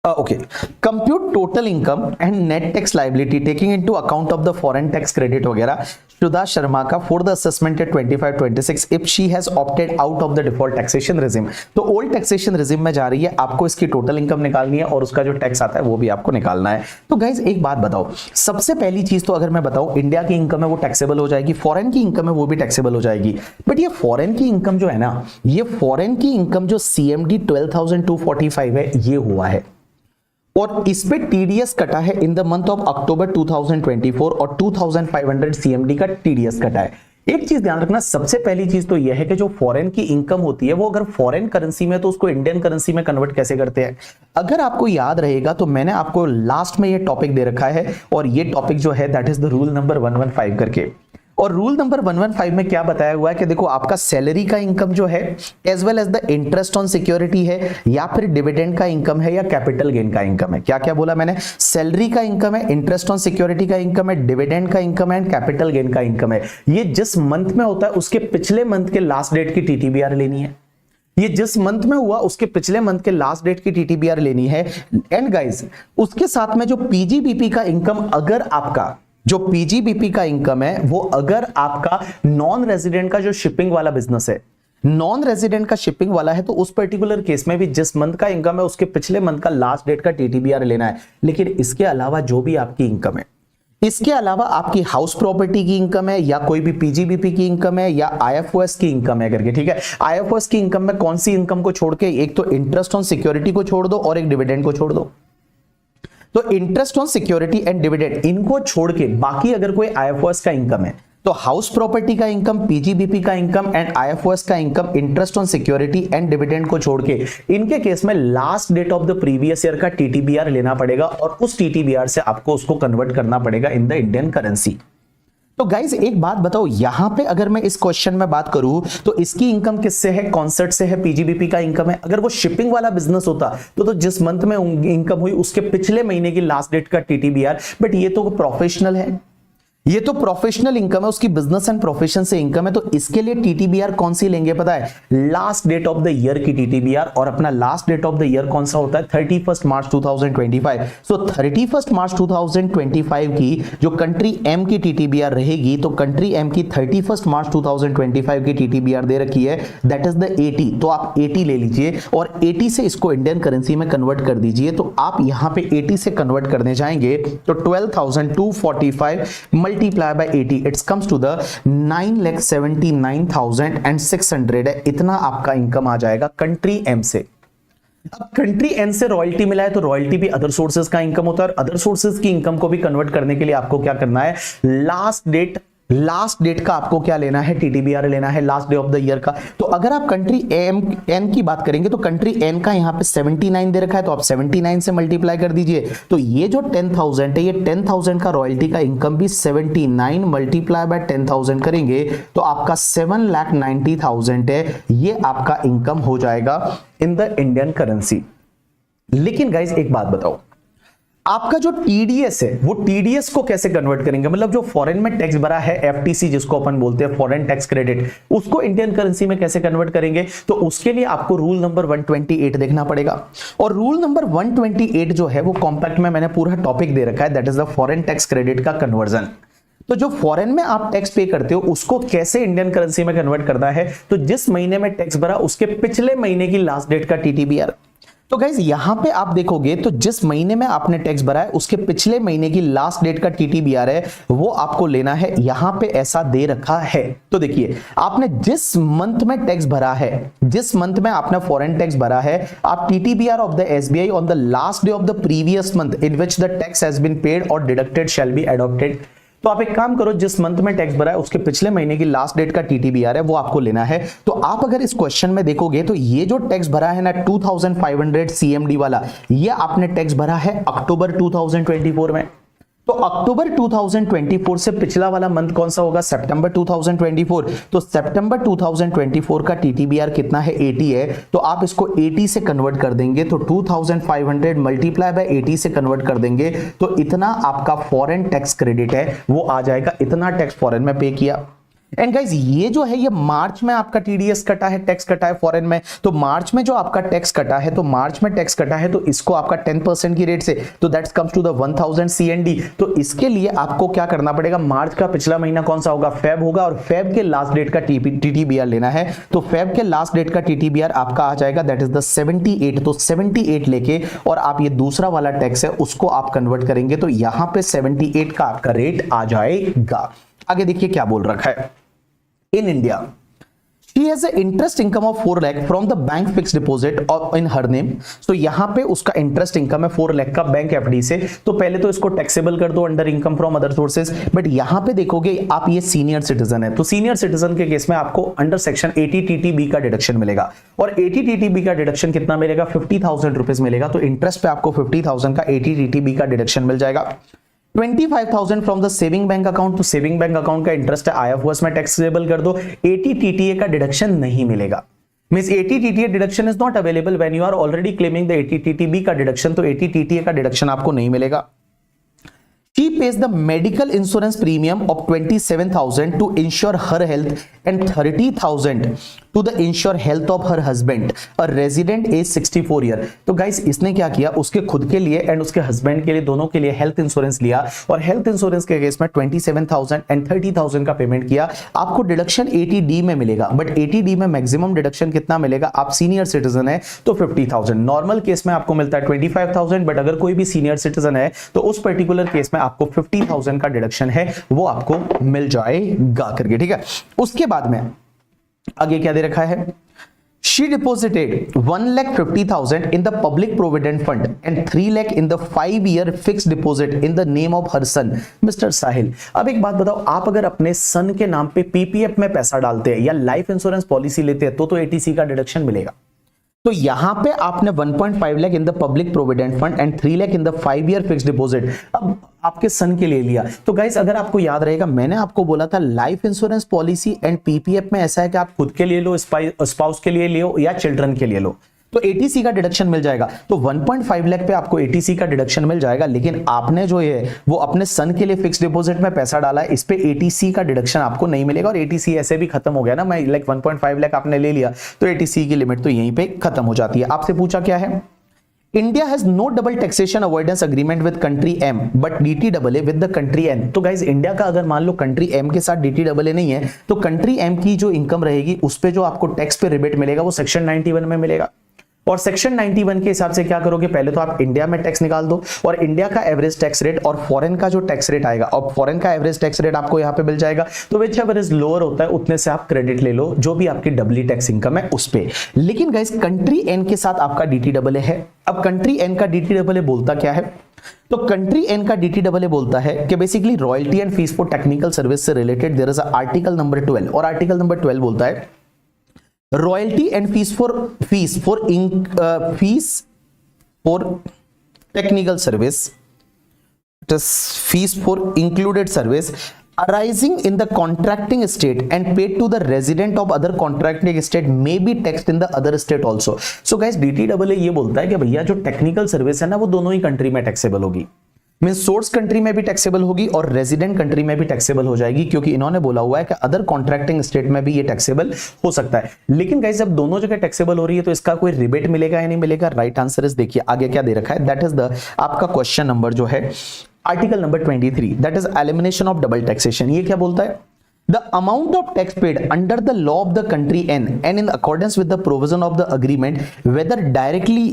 okay, compute total income and net tax liability taking into account of the foreign tax credit वगैरह सुधा शर्मा का for the assessment at 25-26 if she has opted out of the default taxation regime. तो old taxation regime में जा रही है, आपको इसकी total income निकालनी है और उसका जो टैक्स आता है वो भी आपको निकालना है। तो गाइज एक बात बताओ, सबसे पहली चीज तो अगर मैं बताऊं, इंडिया की इनकम है वो टैक्सेबल हो जाएगी, फॉरेन की इनकम है वो भी टैक्सेबल हो जाएगी। बट ये फॉरेन की इनकम जो है ना, ये फॉरेन की इनकम जो सीएमडी 12,245 है ये हुआ है और इस पे टीडीएस कटा है in the month of October 2024 और 2,500 सीएमडी का टीडीएस कटा है। एक चीज ध्यान रखना, सबसे पहली चीज तो यह है कि जो फॉरेन की इनकम होती है वो अगर फॉरेन करेंसी में तो उसको इंडियन करेंसी में कन्वर्ट कैसे करते हैं। अगर आपको याद रहेगा तो मैंने आपको लास्ट में ये टॉपिक दे रखा है और ये टॉपिक जो है that is the rule number 115 करके। और रूल नंबर 115 में क्या बताया हुआ है कि देखो आपका सैलरी का इनकम जो है as well as the interest on security है या फिर डिविडेंड का इनकम है या कैपिटल गेन का इनकम है। क्या क्या बोला मैंने, सैलरी का इनकम है, इंटरेस्ट ऑन सिक्योरिटी का इनकम है, डिविडेंड का इनकम है एंड कैपिटल गेन का इनकम है। ये जिस मंथ में होता है उसके पिछले मंथ के लास्ट डेट की टीटीबीआर लेनी है। ये जिस मंथ में हुआ उसके पिछले मंथ के लास्ट डेट की टीटीबीआर लेनी है। एंड गाइस उसके साथ में जो पीजीबीपी का इनकम, अगर आपका जो पीजीबीपी का इनकम है वो अगर आपका नॉन रेजिडेंट का जो शिपिंग वाला बिजनेस है, नॉन रेजिडेंट का शिपिंग वाला है, तो उस पर्टिकुलर केस में भी जिस मंथ का इनकम है उसके पिछले मंथ का लास्ट डेट का टीटीबीआर लेना है। लेकिन इसके अलावा जो भी आपकी इनकम है, इसके अलावा आपकी हाउस प्रॉपर्टी की इनकम है या कोई भी पीजीबीपी की इनकम है या आईएफओएस की इनकम है करके, ठीक है। आईएफओएस की इनकम में कौन सी इनकम को छोड़ के, एक तो इंटरेस्ट ऑन सिक्योरिटी को छोड़ दो और एक डिविडेंड को छोड़ दो। तो interest on security and dividend इनको छोड़ के बाकी अगर कोई आईएफओएस का इनकम है तो हाउस प्रॉपर्टी का इनकम, पीजीबीपी का इनकम एंड आईएफओएस का income, interest on security and dividend को छोड़ के इनके केस में last date of the previous year का टीटीबीआर लेना पड़ेगा और उस टीटीबीआर से आपको उसको कन्वर्ट करना पड़ेगा इन द इंडियन करेंसी। तो गाइज एक बात बताओ, यहां पे अगर मैं इस क्वेश्चन में बात करूं तो इसकी इनकम किससे है, कॉन्सर्ट से है, पीजीबीपी का इनकम है। अगर वो शिपिंग वाला बिजनेस होता तो जिस मंथ में इनकम हुई उसके पिछले महीने की लास्ट डेट का टीटीबीआर। बट ये तो प्रोफेशनल है, ये तो प्रोफेशनल इनकम है, उसकी बिजनेस एंड प्रोफेशन से इनकम है। तो इसके लिए टीटीबीआर कौन सी लेंगे पता है, last date of the year की टीटीबीआर। और अपना last date of the year कौन सा होता है, 31 मार्च 2025। सो 31 मार्च 2025 की जो कंट्री एम की टीटीबीआर रहेगी, तो कंट्री एम की 31 मार्च 2025 की टीटीबीआर दे रखी है दैट इज द 80। तो आप 80 ले लीजिए और 80 से इसको इंडियन करेंसी में कन्वर्ट कर दीजिए। तो आप यहां पे 80 से कन्वर्ट करने जाएंगे तो 12,245 multiply by 80 it's comes to the 9,79,600 है। इतना आपका इनकम आ जाएगा कंट्री एम से। अब कंट्री एन से रॉयल्टी मिला है तो रॉयल्टी भी अदर सोर्सेज का इनकम होता है और अदर सोर्सेज की इनकम को भी कन्वर्ट करने के लिए आपको क्या करना है, लास्ट डेट का आपको क्या लेना है, टीटीबीआर लेना है last day of the year का। तो अगर आप कंट्री एन की बात करेंगे तो कंट्री एन का यहां पे 79 दे रखा है, तो आप 79 से मल्टीप्लाई कर दीजिए। तो ये जो 10,000 है, ये 10,000 का रॉयल्टी का इनकम भी 79 मल्टीप्लाई बाय 10,000 करेंगे तो आपका 7,90,000 है, ये आपका इनकम हो जाएगा इन द इंडियन करेंसी। लेकिन गाइज एक बात बताओ, आपका जो टीडीएस है वो टीडीएस को कैसे कन्वर्ट करेंगे, मतलब जो फॉरेन में टैक्स भरा है एफटीसी जिसको अपन बोलते हैं फॉरेन टैक्स क्रेडिट, उसको इंडियन करेंसी में कैसे कन्वर्ट करेंगे। तो उसके लिए आपको रूल नंबर 128 देखना पड़ेगा। और रूल नंबर 128 जो है वो कॉम्पैक्ट में मैंने पूरा टॉपिक दे रखा है, that is the foreign tax credit का कन्वर्जन। तो जो फॉरेन में आप टैक्स पे करते हो उसको कैसे इंडियन करेंसी में कन्वर्ट करना है, तो जिस महीने में टैक्स भरा उसके पिछले महीने की लास्ट डेट का टीटीबीआर। तो गाइज यहां पे आप देखोगे तो जिस महीने में आपने टैक्स भरा है उसके पिछले महीने की लास्ट डेट का टीटीबीआर है वो आपको लेना है, यहां पे ऐसा दे रखा है। तो देखिए आपने जिस मंथ में टैक्स भरा है, जिस मंथ में आपने फॉरेन टैक्स भरा है, आप TTBR of the SBI on the last day of the previous month in which the tax has been paid और डिडक्टेड शैल बी एडॉप्टेड। तो आप एक काम करो, जिस मंथ में टैक्स भरा है उसके पिछले महीने की लास्ट डेट का टीटीबीआर है वो आपको लेना है। तो आप अगर इस क्वेश्चन में देखोगे तो ये जो टैक्स भरा है ना 2500 सीएमडी वाला, ये आपने टैक्स भरा है अक्टूबर 2024 में। तो अक्टूबर 2024 से पिछला वाला मंथ कौन सा होगा, सितंबर 2024। तो सितंबर 2024 का टीटीबीआर कितना है, 80 है। तो आप इसको 80 से कन्वर्ट कर देंगे तो 2500 मल्टीप्लाई बाय 80 से कन्वर्ट कर देंगे तो इतना आपका फॉरेन टैक्स क्रेडिट है वो आ जाएगा, इतना टैक्स फॉरेन में पे किया। एंड गाइज ये जो है ये मार्च में आपका टीडीएस कटा है, टैक्स कटा है फॉरेन में। तो मार्च में जो आपका टैक्स कटा है, तो मार्च में टैक्स कटा है तो इसको आपका 10% की रेट से, तो that's comes to the 1000 CND. तो इसके लिए आपको क्या करना पड़ेगा, मार्च का पिछला महीना कौन सा होगा, फेब होगा, और फेब के लास्ट डेट का टीटीबीआर लेना है। तो फेब के लास्ट डेट का टीटीबीआर आपका आ जाएगा दैट इज द 78। तो 78 लेके और आप ये दूसरा वाला टैक्स है उसको आप कन्वर्ट करेंगे तो यहां पे 78 का आपका रेट आ जाएगा। आगे देखिए क्या बोल रखा है, in India she has an interest income of 4 lakh from the bank fixed deposit of in her name। so यहां पे उसका इंटरेस्ट इनकम है 4 लाख का बैंक एफडी से। तो पहले तो इसको टैक्सेबल कर दो under income from other sources. But यहां पे देखोगे आप ये सीनियर सिटीजन है, तो सीनियर सिटीजन के केस में आपको अंडर सेक्शन 80 टीटीबी का डिडक्शन मिलेगा। और 80 टीटीबी का डिडक्शन कितना मिलेगा, 50,000 रुपीज मिलेगा। तो इंटरेस्ट पे आपको 50,000 का 80 टीटीबी का डिडक्शन मिल जाएगा। 25,000 from the saving bank account, तो सेविंग बैंक अकाउंट का इंटरेस्ट है आईएफओएस में टैक्सेबल कर दो। 80 टीटीए का डिडक्शन नहीं मिलेगा, means 80 TTA deduction is not available when you are already claiming the 80 TTB का डिडक्शन। तो 80 टीटीए का डिडक्शन आपको नहीं मिलेगा। She pays the medical insurance premium of 27,000 to insure her health and 30,000 to the insure health of her husband, a resident age 64 year। तो guys इसने क्या किया, उसके खुद के लिए एंड उसके हस्बैंड के लिए, दोनों के लिए हेल्थ इंश्योरेंस लिया और हेल्थ इंश्योरेंस के केस में 27,000 एंड 30,000 का पेमेंट किया। आपको डिडक्शन 80D में मिलेगा, बट 80D में मैक्सिमम डिडक्शन कितना मिलेगा, आप सीनियर सिटीजन है तो 50,000। नॉर्मल केस में आपको मिलता है 25,000, बट अगर कोई भी सीनियर सिटीजन है तो उस पर्टिकुलर केस में आपको 50,000 का डिडक्शन है वो आपको मिल जाएगा करके, ठीक है। उसके बाद में आगे क्या दे रखा है, she deposited 1,50,000 in the public provident fund and 3 lakh in the 5-year fixed deposit in the name of her son Mr. साहिल। अब एक बात बताओ, आप अगर अपने सन के नाम पे पीपीएफ में पैसा डालते हैं या लाइफ इंश्योरेंस पॉलिसी लेते हैं तो एटीसी का डिडक्शन मिलेगा। तो यहां पे आपने 1.5 lakh in the public provident fund and 3 lakh in the 5-year fixed deposit अब आपके सन के लिए लिया। तो गाइस अगर आपको याद रहेगा मैंने आपको बोला था life insurance policy and PPF में ऐसा है कि आप खुद के लिए लो, स्पाउस के लिए लो या चिल्ड्रन के लिए लो तो एटीसी का डिडक्शन मिल जाएगा। तो 1.5 लाख पे आपको एटीसी का डिडक्शन मिल जाएगा, लेकिन आपने जो है वो अपने सन के लिए फिक्स डिपॉजिट में पैसा डाला है, इस पे एटीसी का डिडक्शन आपको नहीं मिलेगा। और एटीसी ऐसे भी खत्म हो गया ना, मैं लाइक 1.5 लाख आपने ले लिया तो एटीसी की लिमिट तो यहीं पे खत्म हो जाती है। आपसे पूछा क्या है, India has no double taxation avoidance agreement with country M but DTWA with the country N. तो गाइस इंडिया का अगर मान लो कंट्री एम के साथ डीटीडब्ल्यूए नहीं है तो कंट्री एम की जो इनकम रहेगी उस पे जो आपको टैक्स पे रिबेट मिलेगा वो सेक्शन 91 में मिलेगा। और सेक्शन 91 के हिसाब से क्या करोगे, पहले तो आप इंडिया में टैक्स निकाल दो और इंडिया का एवरेज टैक्स रेट और फॉरेन का जो टैक्स रेट आएगा और फॉरेन का एवरेज टैक्स रेट आपको यहाँ पे मिल जाएगा। तो विच एवरेज लोअर होता है उतने से आप क्रेडिट ले लो जो भी आपकी डबली टैक्स इनकम है उस पे। लेकिन गाइस कंट्री एन के साथ आपका डीटीडब्ल्यूए है। अब कंट्री एन का डीटीडब्ल्यूए बोलता क्या है, तो कंट्री एन का डीटीडब्ल्यूए बोलता है कि basically royalty and fees for technical service से related there is article number 12 और आर्टिकल नंबर 12 बोलता है royalty and fees for technical service, it is fees for included service arising in the contracting state and paid to the resident of other contracting state may be taxed in the other state also. So guys DTAA ये बोलता है कि भैया जो technical service है ना वो दोनों ही कंट्री में टैक्सेबल होगी, मीन सोर्स कंट्री में भी टैक्सेबल होगी और रेजिडेंट कंट्री में भी टैक्सेबल हो जाएगी, क्योंकि इन्होंने बोला हुआ है कि अदर कॉन्ट्रैक्टिंग स्टेट में भी ये टैक्सेबल हो सकता है। लेकिन गाइस जब दोनों जगह टैक्सेबल हो रही है तो इसका कोई रिबेट मिलेगा या नहीं मिलेगा? राइट आंसर इज, देखिए आगे क्या दे रखा है, दैट इज द आपका क्वेश्चन नंबर जो है article number 23, that is elimination of double taxation. ये क्या बोलता है? The amount of tax paid under the law of the country N and in accordance with the provision of the agreement, whether directly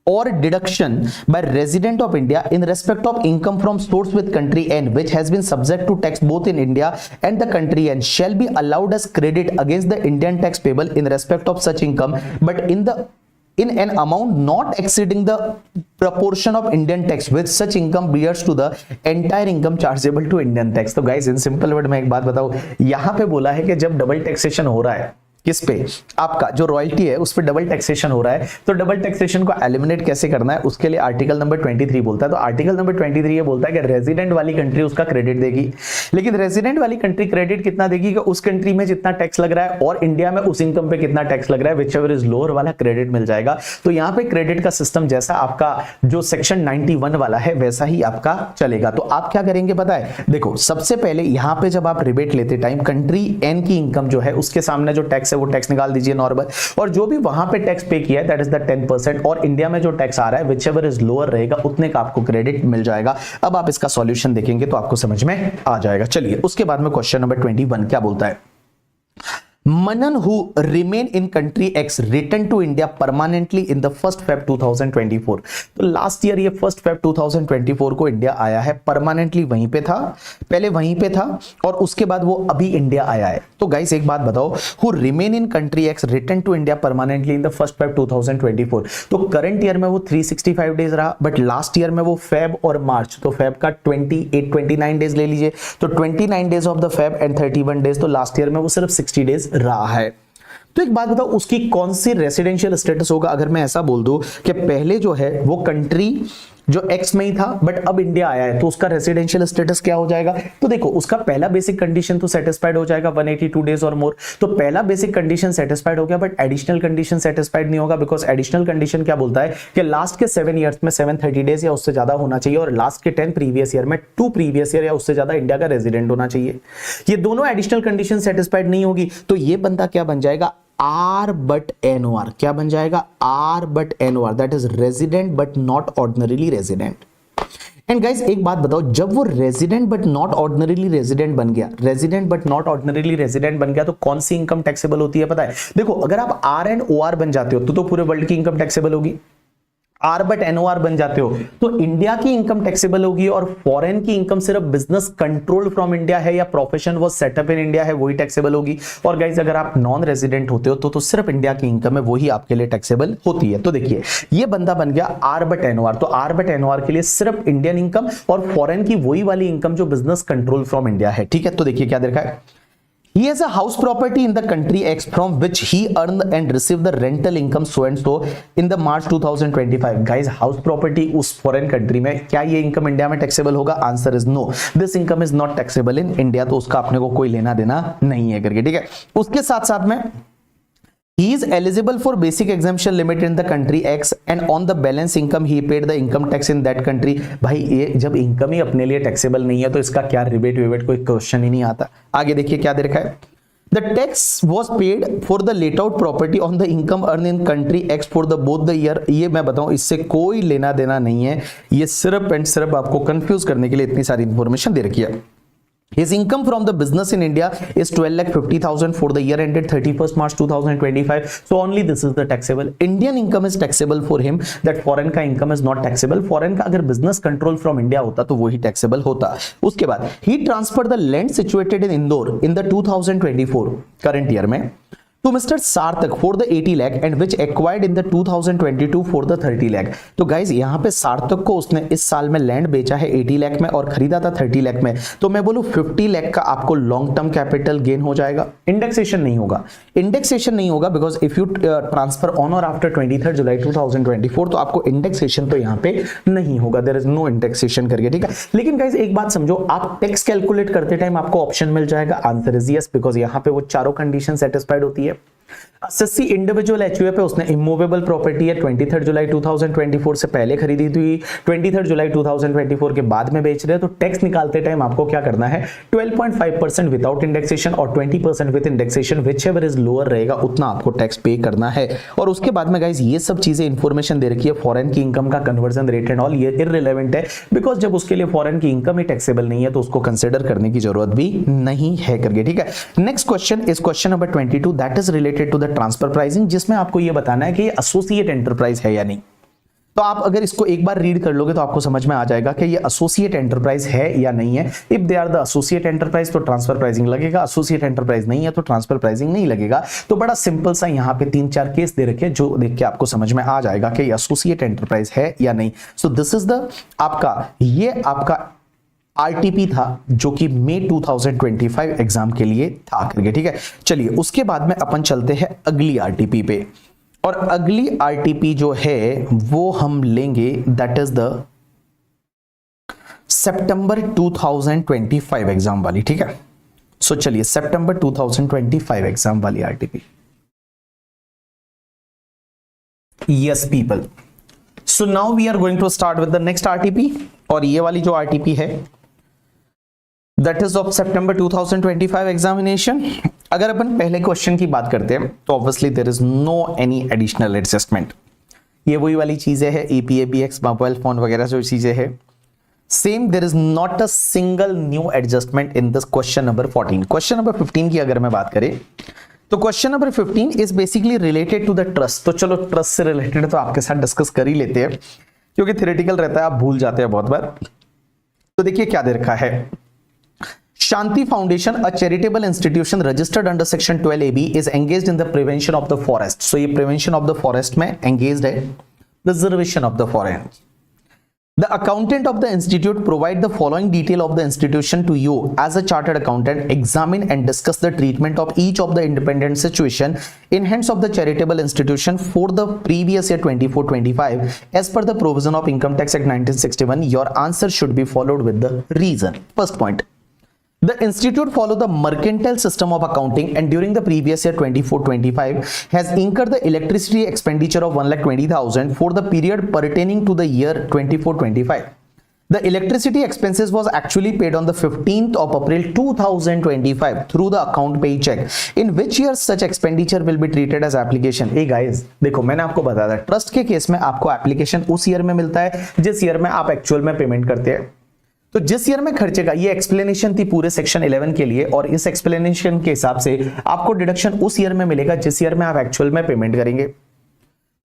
or deduction by resident of India in respect of income from source with country N which has been subject to tax both in India and the country N shall be allowed as credit against the Indian tax payable in respect of such income, but in an amount not exceeding the proportion of Indian tax with such income bears to the entire income chargeable to Indian tax। तो guys in simple word में एक बात बताओ, यहाँ पे बोला है कि जब डबल टैक्सेशन हो रहा है किस पे, आपका जो रॉयल्टी है उस पे डबल टैक्सेशन हो रहा है, तो डबल टैक्सेशन को एलिमिनेट कैसे करना है उसके लिए आर्टिकल नंबर 23 बोलता है। तो आर्टिकल नंबर 23 ये बोलता है कि रेजिडेंट वाली कंट्री उसका क्रेडिट देगी, लेकिन रेजिडेंट वाली कंट्री क्रेडिट कितना देगी कि उस कंट्री में जितना टैक्स लग रहा है और इंडिया में उस इनकम पे कितना टैक्स लग रहा है, विच एवर इज लोअर वाला क्रेडिट मिल जाएगा। तो यहाँ पे क्रेडिट का सिस्टम जैसा आपका जो सेक्शन 91 वाला है वैसा ही आपका चलेगा। तो आप क्या करेंगे पता है, देखो सबसे पहले यहाँ पे जब आप रिबेट लेते टाइम कंट्री एन की इनकम जो है उसके सामने जो टैक्स है वो टैक्स निकाल दीजिए नॉर्मल, और जो भी वहां पे टैक्स पे किया है दैट इज द 10%, और इंडिया में जो टैक्स आ रहा है विच एवर इज लोअर रहेगा उतने का आपको क्रेडिट मिल जाएगा। अब आप इसका सॉल्यूशन देखेंगे तो आपको समझ में आ जाएगा। चलिए उसके बाद में क्वेश्चन नंबर 21 क्या बोलता है, Manan who remain in country X return to India permanently in the 1st Feb 2024। तो लास्ट ईयर ये 1st Feb 2024 को इंडिया आया है, परमानेंटली वहीं पे था, पहले वहीं पे था और उसके बाद वो अभी इंडिया आया है। तो गाइस एक बात बताओ, who remain in country X return to India permanently in the 1st Feb 2024। तो करंट ईयर में वो 365 डेज रहा, बट लास्ट ईयर में वो फेब और मार्च, तो फेब का 29 डेज ले लीजिए, तो 29 days of the Feb and 31 days, तो लास्ट ईयर में वो सिर्फ 60 डेज रहा है। तो एक बात बताओ उसकी कौन सी रेसिडेंशियल स्टेटस होगा, अगर मैं ऐसा बोल दूं कि पहले जो है वो कंट्री जो एक्स में ही था बट अब इंडिया आया है तो उसका रेसिडेंशियल स्टेटस क्या हो जाएगा? तो देखो उसका पहला बेसिक कंडीशन तो सेटिस्फाइड हो जाएगा 182 डेज और मोर, तो पहला बेसिक कंडीशन सेटिस्फाइड हो गया, बट एडिशनल कंडीशन सेटिस्फाइड नहीं होगा, बिकॉज एडिशनल कंडीशन क्या बोलता है कि लास्ट के 7 ईयर्स में 730 डेज या उससे ज्यादा होना चाहिए और लास्ट के 10 प्रीवियस ईयर में 2 प्रीवियस ईयर या उससे ज्यादा इंडिया का रेजिडेंट होना चाहिए। ये दोनों एडिशनल कंडीशन सेटिस्फाइड नहीं होगी तो ये बंदा क्या बन जाएगा? R but NOR. क्या बन जाएगा? R but NOR, that is resident but not ordinarily resident. And guys एक बात बताओ, जब वो resident but not ordinarily resident बन गया, resident but not ordinarily resident बन गया तो कौन सी इनकम टैक्सेबल होती है पता है? देखो अगर आप आर एंड ओ आर बन जाते हो तो पूरे वर्ल्ड की इनकम टैक्सेबल होगी, आर बट एनओआर बन जाते हो तो इंडिया की इनकम टैक्सेबल होगी और फॉरेन की इनकम सिर्फ बिजनेस कंट्रोल्ड फ्रॉम इंडिया है या प्रोफेशन वो सेटअप इन इंडिया है वही टैक्सेबल होगी। और गाइस अगर आप नॉन रेजिडेंट होते हो तो सिर्फ इंडिया की इनकम है वही आपके लिए टैक्सेबल होती है। तो देखिए ये बंदा बन गया आर बट एनओआर, तो आर बट एनओआर के लिए सिर्फ इंडियन इनकम और फॉरेन की वही वाली इनकम जो बिजनेस कंट्रोल फ्रॉम इंडिया है। ठीक है, तो देखिए क्या देखा है, he has a house property in the country X from which he earned and received the rental income so and so in the March 2025। guys house property उस foreign country में, क्या ये इनकम इंडिया में taxable होगा? Answer is no, this income is not taxable in India, तो उसका अपने को कोई लेना देना नहीं है करके। ठीक है, उसके साथ साथ में he is eligible for basic exemption limit in the country X and on the balance income he paid the income tax in that country। भाई ये जब इनकम ही अपने लिए टैक्सेबल नहीं है तो इसका क्या रिबेट विबेट कोई क्वेश्चन ही नहीं आता। आगे देखिए क्या दे रखा है, the tax was paid for the let out property on the income earned in country X for the both the year। ये मैं बताऊं इससे कोई लेना देना नहीं है, ये सिर्फ एंड सिर्फ आपको कंफ्यूज करने के लिए इतनी सारी इंफॉर्मेशन दे रखी है। His income from the business in India is 12,50,000 for the year ended 31st March 2025. So only this is the taxable. Indian income is taxable for him. That foreign का income is not taxable. Foreign का अगर business control from India होता तो वही taxable होता। उसके बाद he transferred the land situated in Indore in the 2024 current year में to Mr. सार्थक for the 80 lakh and which acquired in the 2022 for the 30 lakh। तो गाइज यहाँ पे सार्थक को उसने इस साल में लैंड बेचा है 80 लाख में और खरीदा था 30 लाख में, तो मैं बोलूं 50 लाख का आपको लॉन्ग टर्म कैपिटल गेन हो जाएगा। इंडेक्सेशन नहीं होगा, इंडेक्सेशन नहीं होगा because if you transfer on और आफ्टर 23 जुलाई 2024 तो आपको इंडेक्सेशन तो यहाँ पे नहीं होगा, देयर इज नो इंडेक्सेशन करके, ठीक है। लेकिन गाइज एक बात समझो, आप टैक्स कैलकुलेट करते टाइम आपको ऑप्शन मिल जाएगा, आंसर इज यस, बिकॉज यहाँ पे वो चारों कंडीशन सेटिस्फाइड होती है। एसएससी इंडिविजुअल एचयूए पे उसने इमूवेबल प्रॉपर्टी है 23 जुलाई 2024 से पहले खरीदी थी, 23 जुलाई 2024 के बाद में बेच रहे हैं, तो टैक्स निकालते टाइम आपको क्या करना है 12.5% विदाउट इंडेक्सेशन और 20% with indexation, whichever is lower रहेगा उतना आपको टैक्स पे करना है। और उसके बाद में गाइस ये सब चीजें इंफॉर्मेशन दे रखी है, फॉरेन की इनकम का कन्वर्जन रेट एंड ऑल, ये इररिलेवेंट है बिकॉज जब उसके लिए फॉरेन की इनकम ही टैक्सेबल नहीं है तो उसको कंसिडर करने की जरूरत भी नहीं है करके, ठीक है। Next question is question number 22 that is related to the transfer pricing, जिसमें आपको यह बताना है कि ये एसोसिएट एंटरप्राइज है या नहीं। तो आप अगर इसको एक बार रीड कर लोगे तो आपको समझ में आ जाएगा कि ये एसोसिएट एंटरप्राइज है या नहीं है। If they are the associate enterprise तो ट्रांसफर प्राइसिंग लगेगा, एसोसिएट एंटरप्राइज नहीं है तो ट्रांसफर प्राइसिंग नहीं लगेगा। तो बड़ा सिंपल सा यहाँ पे 3-4 केस दे रखे जो देख के आपको समझ में आ जाएगा कि ये एसोसिएट एंटरप्राइज है या नहीं। सो दिस इज द आपका आरटीपी था जो कि मई 2025 एग्जाम के लिए था करके, ठीक है। चलिए उसके बाद में अपन चलते हैं अगली आरटीपी पे, और अगली आरटीपी जो है वो हम लेंगे that is the September 2025 exam वाली, ठीक है। सो चलिए सितंबर 2025 एग्जाम वाली RTP. Yes people, so now we are going to start with the next RTP, और ये वाली जो आरटीपी है that is of September 2025 examination. अगर अपन पहले क्वेश्चन की बात करते हैं तो obviously there is no any additional adjustment, ये वही वाली चीजें हैं, ईपीएबीएक्स मोबाइल फोन वगैरह जो चीजें हैं same, there is not a single new adjustment in this question number 14। Question number 15 की अगर मैं बात करें तो question number 15 is basically related to the trust. तो चलो ट्रस्ट से रिलेटेड तो आपके साथ डिस्कस कर ही लेते हैं क्योंकि थ्योरेटिकल रहता है, आप भूल जाते हैं बहुत बार। तो देखिए क्या दे रखा है, Shanti Foundation, a charitable institution registered under section 12AB, is engaged in the prevention of the forest. So ये prevention of the forest में engaged है, preservation of the forest. The accountant of the institute provide the following detail of the institution to you as a chartered accountant. Examine and discuss the treatment of each of the independent situation in hands of the charitable institution for the previous year 24-25 as per the provision of Income Tax Act 1961. Your answer should be followed with the reason. First point. The institute follow the mercantile system of accounting and during the previous year 24-25 has incurred the electricity expenditure of 1,20,000 for the period pertaining to the year 24-25. The electricity expenses was actually paid on the 15th of April 2025 through the account pay check. In which year such expenditure will be treated as application? Hey guys, देखो मैंने आपको बताया था trust के case में आपको application उस year में मिलता है जिस ईयर में आप एक्चुअल में पेमेंट करते हैं। तो जिस ईयर में खर्चे का, ये एक्सप्लेनेशन थी पूरे सेक्शन 11 के लिए, और इस एक्सप्लेनेशन के हिसाब से आपको डिडक्शन उस ईयर में मिलेगा जिस ईयर में आप एक्चुअल में पेमेंट करेंगे।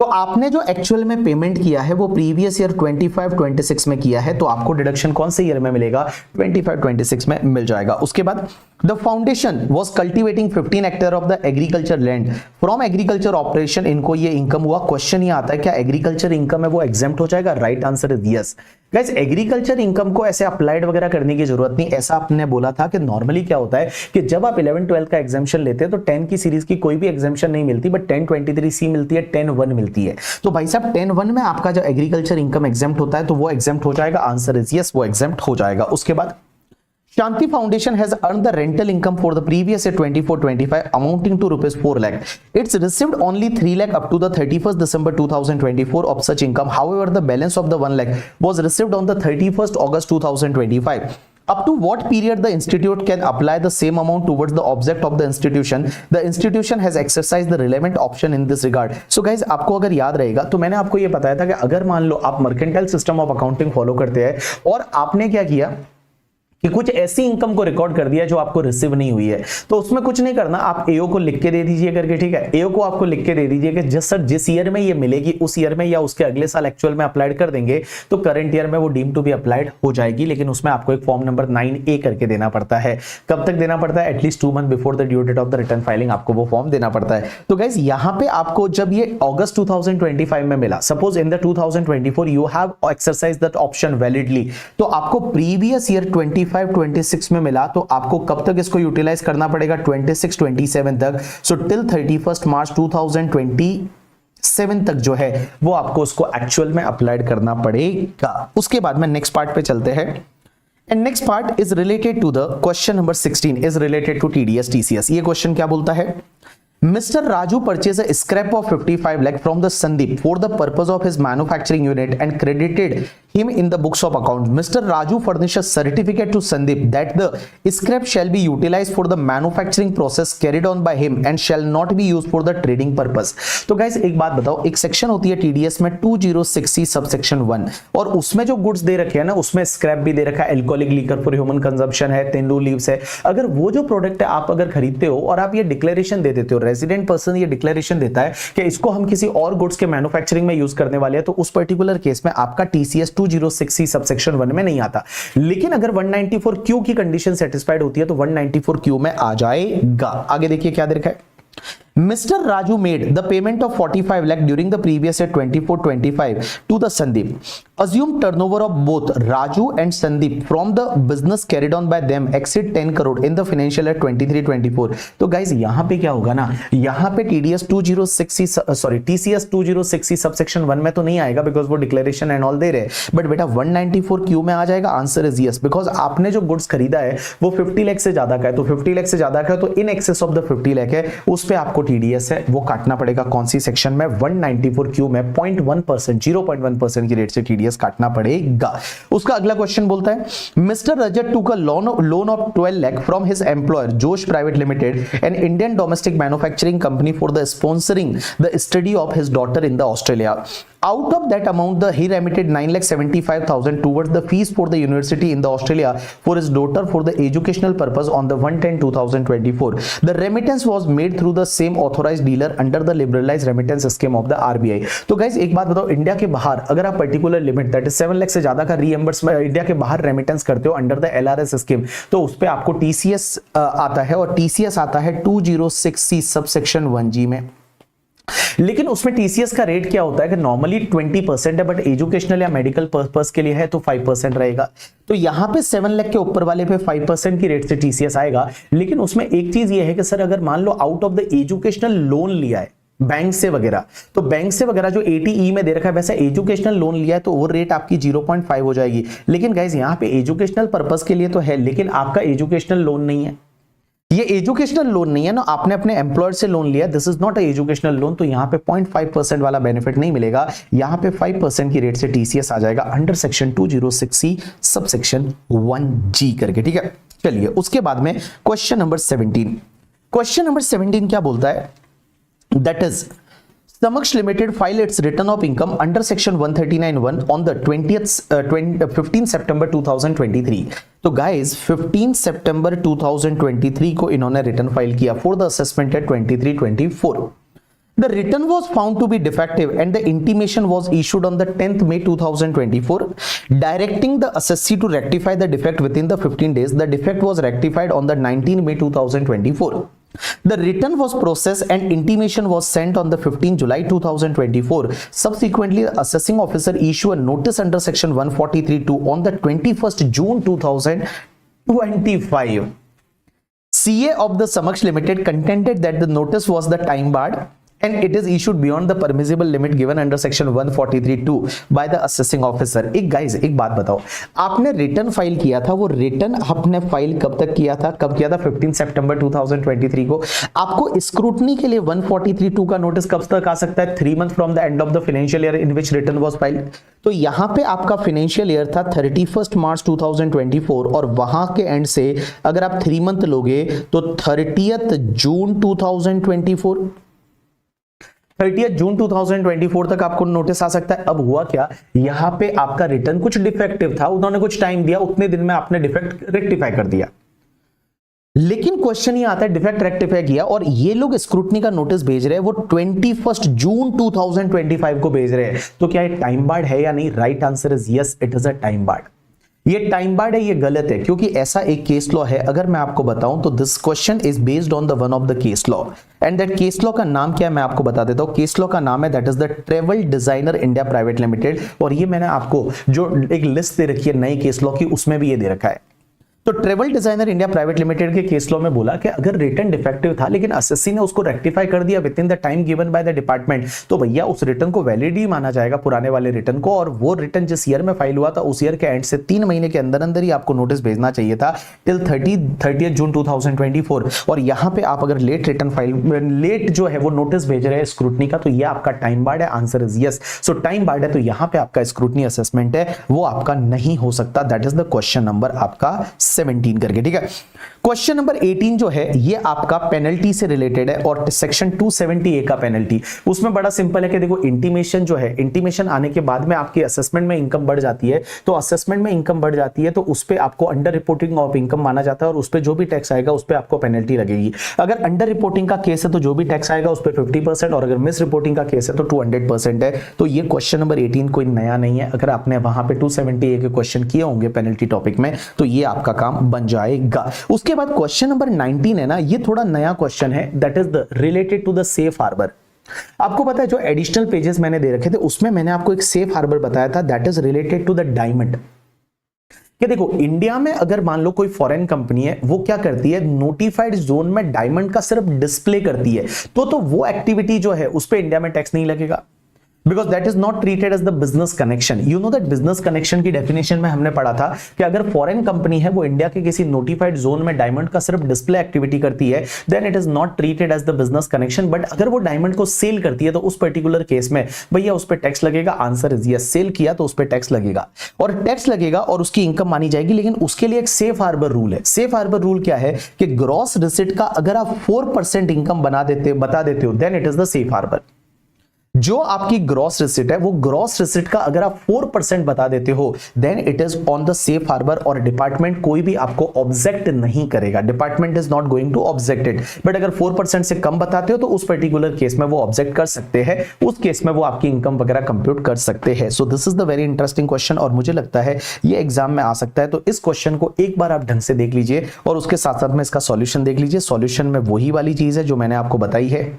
तो आपने जो एक्चुअल में पेमेंट किया है वो प्रीवियस ईयर 25-26 में किया है, तो आपको डिडक्शन कौन से ईयर में मिलेगा 25-26 में मिल जाएगा। उसके बाद the foundation was cultivating 15 hectare of the agriculture land from agriculture operation, इनको ये इनकम हुआ। क्वेश्चन ये आता है क्या एग्रीकल्चर इनकम है वो एग्जेम्प्ट हो जाएगा? Right answer is yes. Guys agriculture income को ऐसे अप्लाइड वगैरह करने की जरूरत नहीं, ऐसा आपने बोला था कि नॉर्मली क्या होता है कि जब आप 11-12 का एग्जाम्शन लेते हैं तो 10 की सीरीज की कोई भी एग्जाम्शन नहीं मिलती, बट 1023C मिलती है, 10-1 मिलती है। तो भाई साहब 10-1 में आपका जो एग्रीकल्चर इनकम एग्जेम्प्ट होता है तो वो एग्जेम्प्ट हो जाएगा, आंसर इज यस, वो एग्जेम्प्ट हो जाएगा। उसके बाद Shanti Foundation has earned the rental income for the previous year 24-25 amounting to rupees 4 lakh. It's received only 3 lakh up to the 31st December 2024 of such income. However, the balance of the 1 lakh was received on the 31st August 2025. Up to what period the institute can apply the same amount towards the object of the institution? The institution has exercised the relevant option in this regard. So guys, आपको अगर याद रहेगा तो मैंने आपको ये बताया था कि अगर मान लो आप mercantile system of accounting follow करते हैं और आपने क्या किया कि कुछ ऐसी इनकम को रिकॉर्ड कर दिया जो आपको रिसीव नहीं हुई है, तो उसमें कुछ नहीं करना, आप एओ को लिख के दे दीजिए करके, ठीक है। एओ को आपको लिख के दे दीजिए कि जिस ईयर में ये मिलेगी उस ईयर में या उसके अगले साल एक्चुअल में अप्लाइड कर देंगे, तो करंट ईयर में वो डीम टू बी अप्लाइड हो जाएगी। लेकिन उसमें आपको एक फॉर्म नंबर 9A करके देना पड़ता है। कब तक देना पड़ता है? At least 2 month before the due date of the return filing आपको वो फॉर्म देना पड़ता है। तो गाइस यहां पे आपको जब ये अगस्त 2025 में मिला, suppose in the 2024 you have exercise that option validly, तो आपको प्रीवियस ईयर 25-26 में मिला, तो आपको कब तक इसको यूटिलाइज करना पड़ेगा? 26-27 तक। सो टिल 31 मार्च 2027 तक जो है वो आपको उसको एक्चुअल में अप्लाइड करना पड़ेगा। उसके बाद में नेक्स्ट पार्ट पे चलते हैं। And next part is related to the question number 16 is related to TDS TCS. ये क्वेश्चन क्या बोलता है? Mr. Raju purchased a scrap of 55 lakh from the Sandeep for the purpose of his manufacturing unit and credited him in the books of accounts. Mr. Raju furnished a certificate to Sandeep that the scrap shall be utilized for the manufacturing process carried on by him and shall not be used for the trading purpose. तो guys एक बात बताओ, एक section होती है TDS में 206C subsection 1, और उसमें जो गुड्स दे रखे हैं ना, उसमें स्क्रैप भी दे रखा है, alcoholic liquor for human consumption है, तेंदू लीव्स है। अगर वो जो प्रोडक्ट है आप अगर खरीदते हो और आप ये डिक्लेरेशन दे देते हो, रेजिडेंट पर्सन ये डिक्लेरेशन देता है कि इसको हम किसी और गुड्स के मैन्युफैक्चरिंग में यूज करने वाले हैं, तो उस पर्टिकुलर केस में आपका टीसीएस 206C सबसेक्शन 1 में नहीं आता। लेकिन अगर 194Q की कंडीशन सेटिस्फाइड होती है तो 194Q में आ जाएगा। आगे देखिए क्या दे रखा है। Mr. Raju made the payment of 45 lakh during the previous year 24-25 to the Sandeep. Assumed turnover of both Raju and Sandeep from the business carried on by them exceed 10 crore in the financial year 23-24. तो guys यहाँ पे क्या होगा ना, यहाँ पे TCS 206C subsection 1 में तो नहीं आएगा बिकॉज वो डिक्लेरेशन एंड ऑल दे रहे, बट बेटा 194Q में आ जाएगा। आंसर इज यस, बिकॉज आपने जो गुड्स खरीदा है वो 50 लाख से ज्यादा का है, तो 50 लाख से ज्यादा का है तो in excess of the 50 lakh है, उस पे आपको टीडीएस है वो काटना पड़ेगा। कौन सी सेक्शन में? 194Q में 0.1% की रेट से टीडीएस काटना पड़ेगा। उसका अगला क्वेश्चन बोलता है Mister Rajat took a loan of 12 lakh from his employer Josh private limited an Indian domestic manufacturing company for the sponsoring the study of his daughter in the Australia. Out of that amount, he remitted 9,75,000 towards the fees for the university in the Australia for his daughter for the educational purpose on the 1/10/2024. The remittance was made through the same authorized dealer under the liberalized remittance scheme of the RBI. तो guys एक बात बताओ, India के बाहर अगर आप particular limit that is 7 lakh से ज्यादा का रीएम्बर्समेंट इंडिया के बाहर रेमिटेंस करते हो अंडर द LRS स्कीम, तो उस पे आपको TCS आता है, और TCS आता है 206C सबसेक्शन 1G में। लेकिन उसमें टीसीएस का रेट क्या होता है कि नॉर्मली 20% है, बट एजुकेशनल या मेडिकल पर्पस के लिए है तो 5% रहेगा। तो यहां पे 7 लाख के ऊपर वाले पे 5% की रेट से टीसीएस आएगा। लेकिन उसमें एक चीज ये है कि सर अगर मान लो out of the educational loan लिया है बैंक से वगैरह, तो बैंक से वगैरह जो 80E में दे रखा है वैसा एजुकेशनल लोन लिया है तो वो रेट आपकी 0.5 हो जाएगी। लेकिन गाइस यहाँ पे एजुकेशनल पर्पस के लिए तो है, लेकिन आपका एजुकेशनल लोन नहीं है, ये एजुकेशनल लोन नहीं है ना, आपने अपने एम्प्लॉयर से लोन लिया, this is not a educational loan, तो यहाँ पे 0.5% वाला बेनिफिट नहीं मिलेगा, यहाँ पे 5% की रेट से टीसीएस आ जाएगा under section 206C subsection 1G करके, ठीक है। चलिए उसके बाद में क्वेश्चन नंबर 17। क्वेश्चन नंबर 17 क्या बोलता है? That is Samaksh Limited filed its return of income under section 139(1) on the 15 September 2023. तो guys 15 September 2023 को इन्होंने रिटर्न फाइल किया for the assessment year 23-24. The return was found to be defective and the intimation was issued on the 10th May 2024 directing the assessee to rectify the defect within the 15 days. The defect was rectified on the 19th May 2024. The return was processed and intimation was sent on the 15th July 2024. Subsequently, the assessing officer issued a notice under section 143(2) on the 21st June 2025. CA of the Samaksh Limited contended that the notice was the time barred and it is issued beyond the permissible limit given under section 143(2) by the assessing officer. एक guys एक बात बताओ, आपने return file किया था, वो return आपने file कब तक किया था? कब किया था? 15 सितंबर 2023 को। आपको स्क्रूटनी के लिए 143(2) का नोटिस कब तक आ सकता है? 3 month from the end of the financial year in which return was filed. तो यहाँ पे आपका फाइनेंशियल ईयर था 31 मार्च 2024 और वहां के एंड से अगर आप 3 मंथ लोगे तो 30th जून 2024। 30 जून 2024 तक आपको नोटिस आ सकता है। अब हुआ क्या, यहां पे आपका रिटर्न कुछ डिफेक्टिव था, उन्होंने कुछ टाइम दिया, उतने दिन में आपने डिफेक्ट रेक्टिफाई कर दिया। लेकिन क्वेश्चन ये आता है डिफेक्ट रेक्टिफाई किया और ये लोग स्क्रूटनी का नोटिस भेज रहे हैं, वो 21 जून 2025 को भेज रहे हैं, तो क्या ये टाइम बार्ड है या नहीं? Right answer is yes, it is a time barred. ये टाइम बार्ड है, ये गलत है, क्योंकि ऐसा एक केस लॉ है, अगर मैं आपको बताऊं तो this question is based on the one of the case law, and that case law का नाम क्या है मैं आपको बता देता हूं। केस लॉ का नाम है that is the travel designer India private limited, और ये मैंने आपको जो एक लिस्ट दे रखी है नई केस लॉ की, उसमें भी ये दे रखा है। तो travel designer India private limited के केस लॉ में बोला कि अगर रिटर्न डिफेक्टिव था लेकिन एसएससी ने उसको रेक्टिफाई कर दिया with in the time given by the department, तो भैया उस रिटर्न को वैलिड ही माना जाएगा, पुराने वाले रिटर्न को, और वो रिटर्न जिस ईयर में फाइल हुआ था उस ईयर के एंड से 3 महीने के अंदर अंदर ही आपको नोटिस भेजना चाहिए था टिल 30 जून 2024। और यहां पे आप अगर लेट रिटर्न फाइल, लेट जो है वो नोटिस भेज रहे हैं स्क्रूटनी का, तो ये आपका टाइम बार्ड है। Answer is yes. So time barred है तो यहां पे आपका स्क्रूटनी असेसमेंट है वो आपका नहीं हो सकता। That is the question number आपका 17 करके, ठीक है। क्वेश्चन नंबर 18 जो है ये आपका पेनल्टी से रिलेटेड है और सेक्शन 270A का पेनल्टी। उसमें बड़ा सिंपल है कि देखो इंटीमेशन जो है, इंटीमेशन आने के बाद में आपकी असेसमेंट में इनकम बढ़ जाती है, तो असेसमेंट में इनकम बढ़ जाती है तो उस पे आपको अंडर रिपोर्टिंग ऑफ इनकम माना जाता है और उस पे जो भी टैक्स आएगा उस पे आपको पेनल्टी लगेगी। अगर अंडर रिपोर्टिंग का केस है तो जो भी टैक्स आएगा उस पे 50%, और अगर मिस रिपोर्टिंग का केस है तो 200% है। तो ये क्वेश्चन नंबर 18 कोई नया नहीं है, अगर आपने वहां पे 270A के क्वेश्चन किए होंगे पेनल्टी टॉपिक में तो ये आपका काम बन जाएगा। उसके बाद क्वेश्चन नंबर 19 है ना, ये थोड़ा नया क्वेश्चन है, that is the related to the safe harbour. आपको पता है जो एडिशनल पेजेस मैंने दे रखे थे उसमें मैंने आपको एक सेफ हार्बर बताया था, that is related to the diamond. कि देखो इंडिया में अगर मान लो कोई फॉरेन कंपनी है, वो क्या करती है, नोटिफाइड जोन में डायमंड का सिर्फ डिस्प्ले करती है, तो वो एक्टिविटी जो है उस पर इंडिया में टैक्स नहीं लगेगा, because that is not treated as the business connection. You know that business connection की डेफिनेशन में हमने पढ़ा था कि अगर फॉरेन कंपनी है वो इंडिया के किसी नोटिफाइड जोन में डायमंड का सिर्फ डिस्प्ले एक्टिविटी करती है, then it is not treated as the business connection. But अगर वो डायमंड को सेल करती है तो उस पर्टिकुलर केस में भैया उस पर टैक्स लगेगा। आंसर इज यस, सेल किया तो उस पर टैक्स लगेगा, और टैक्स लगेगा और उसकी इनकम मानी जाएगी। लेकिन उसके लिए एक सेफ हार्बर रूल है। सेफ हार्बर रूल क्या है कि ग्रॉस रिसिट का अगर आप 4% इनकम बता देते हो then it is the safe harbour. जो आपकी ग्रॉस रिसिट है वो ग्रॉस रिसिट का अगर आप 4% बता देते हो then it is on the safe harbour, और डिपार्टमेंट कोई भी आपको ऑब्जेक्ट नहीं करेगा। Department is not going to object it. But अगर 4% से कम बताते हो तो उस पर्टिकुलर केस में वो ऑब्जेक्ट कर सकते हैं, उस केस में वो आपकी इनकम वगैरह कंप्यूट कर सकते हैं। सो this is the very interesting question और मुझे लगता है ये एग्जाम में आ सकता है। तो इस क्वेश्चन को एक बार आप ढंग से देख लीजिए और उसके साथ साथ में इसका सॉल्यूशन देख लीजिए। सॉल्यूशन में वही वाली चीज है जो मैंने आपको बताई है,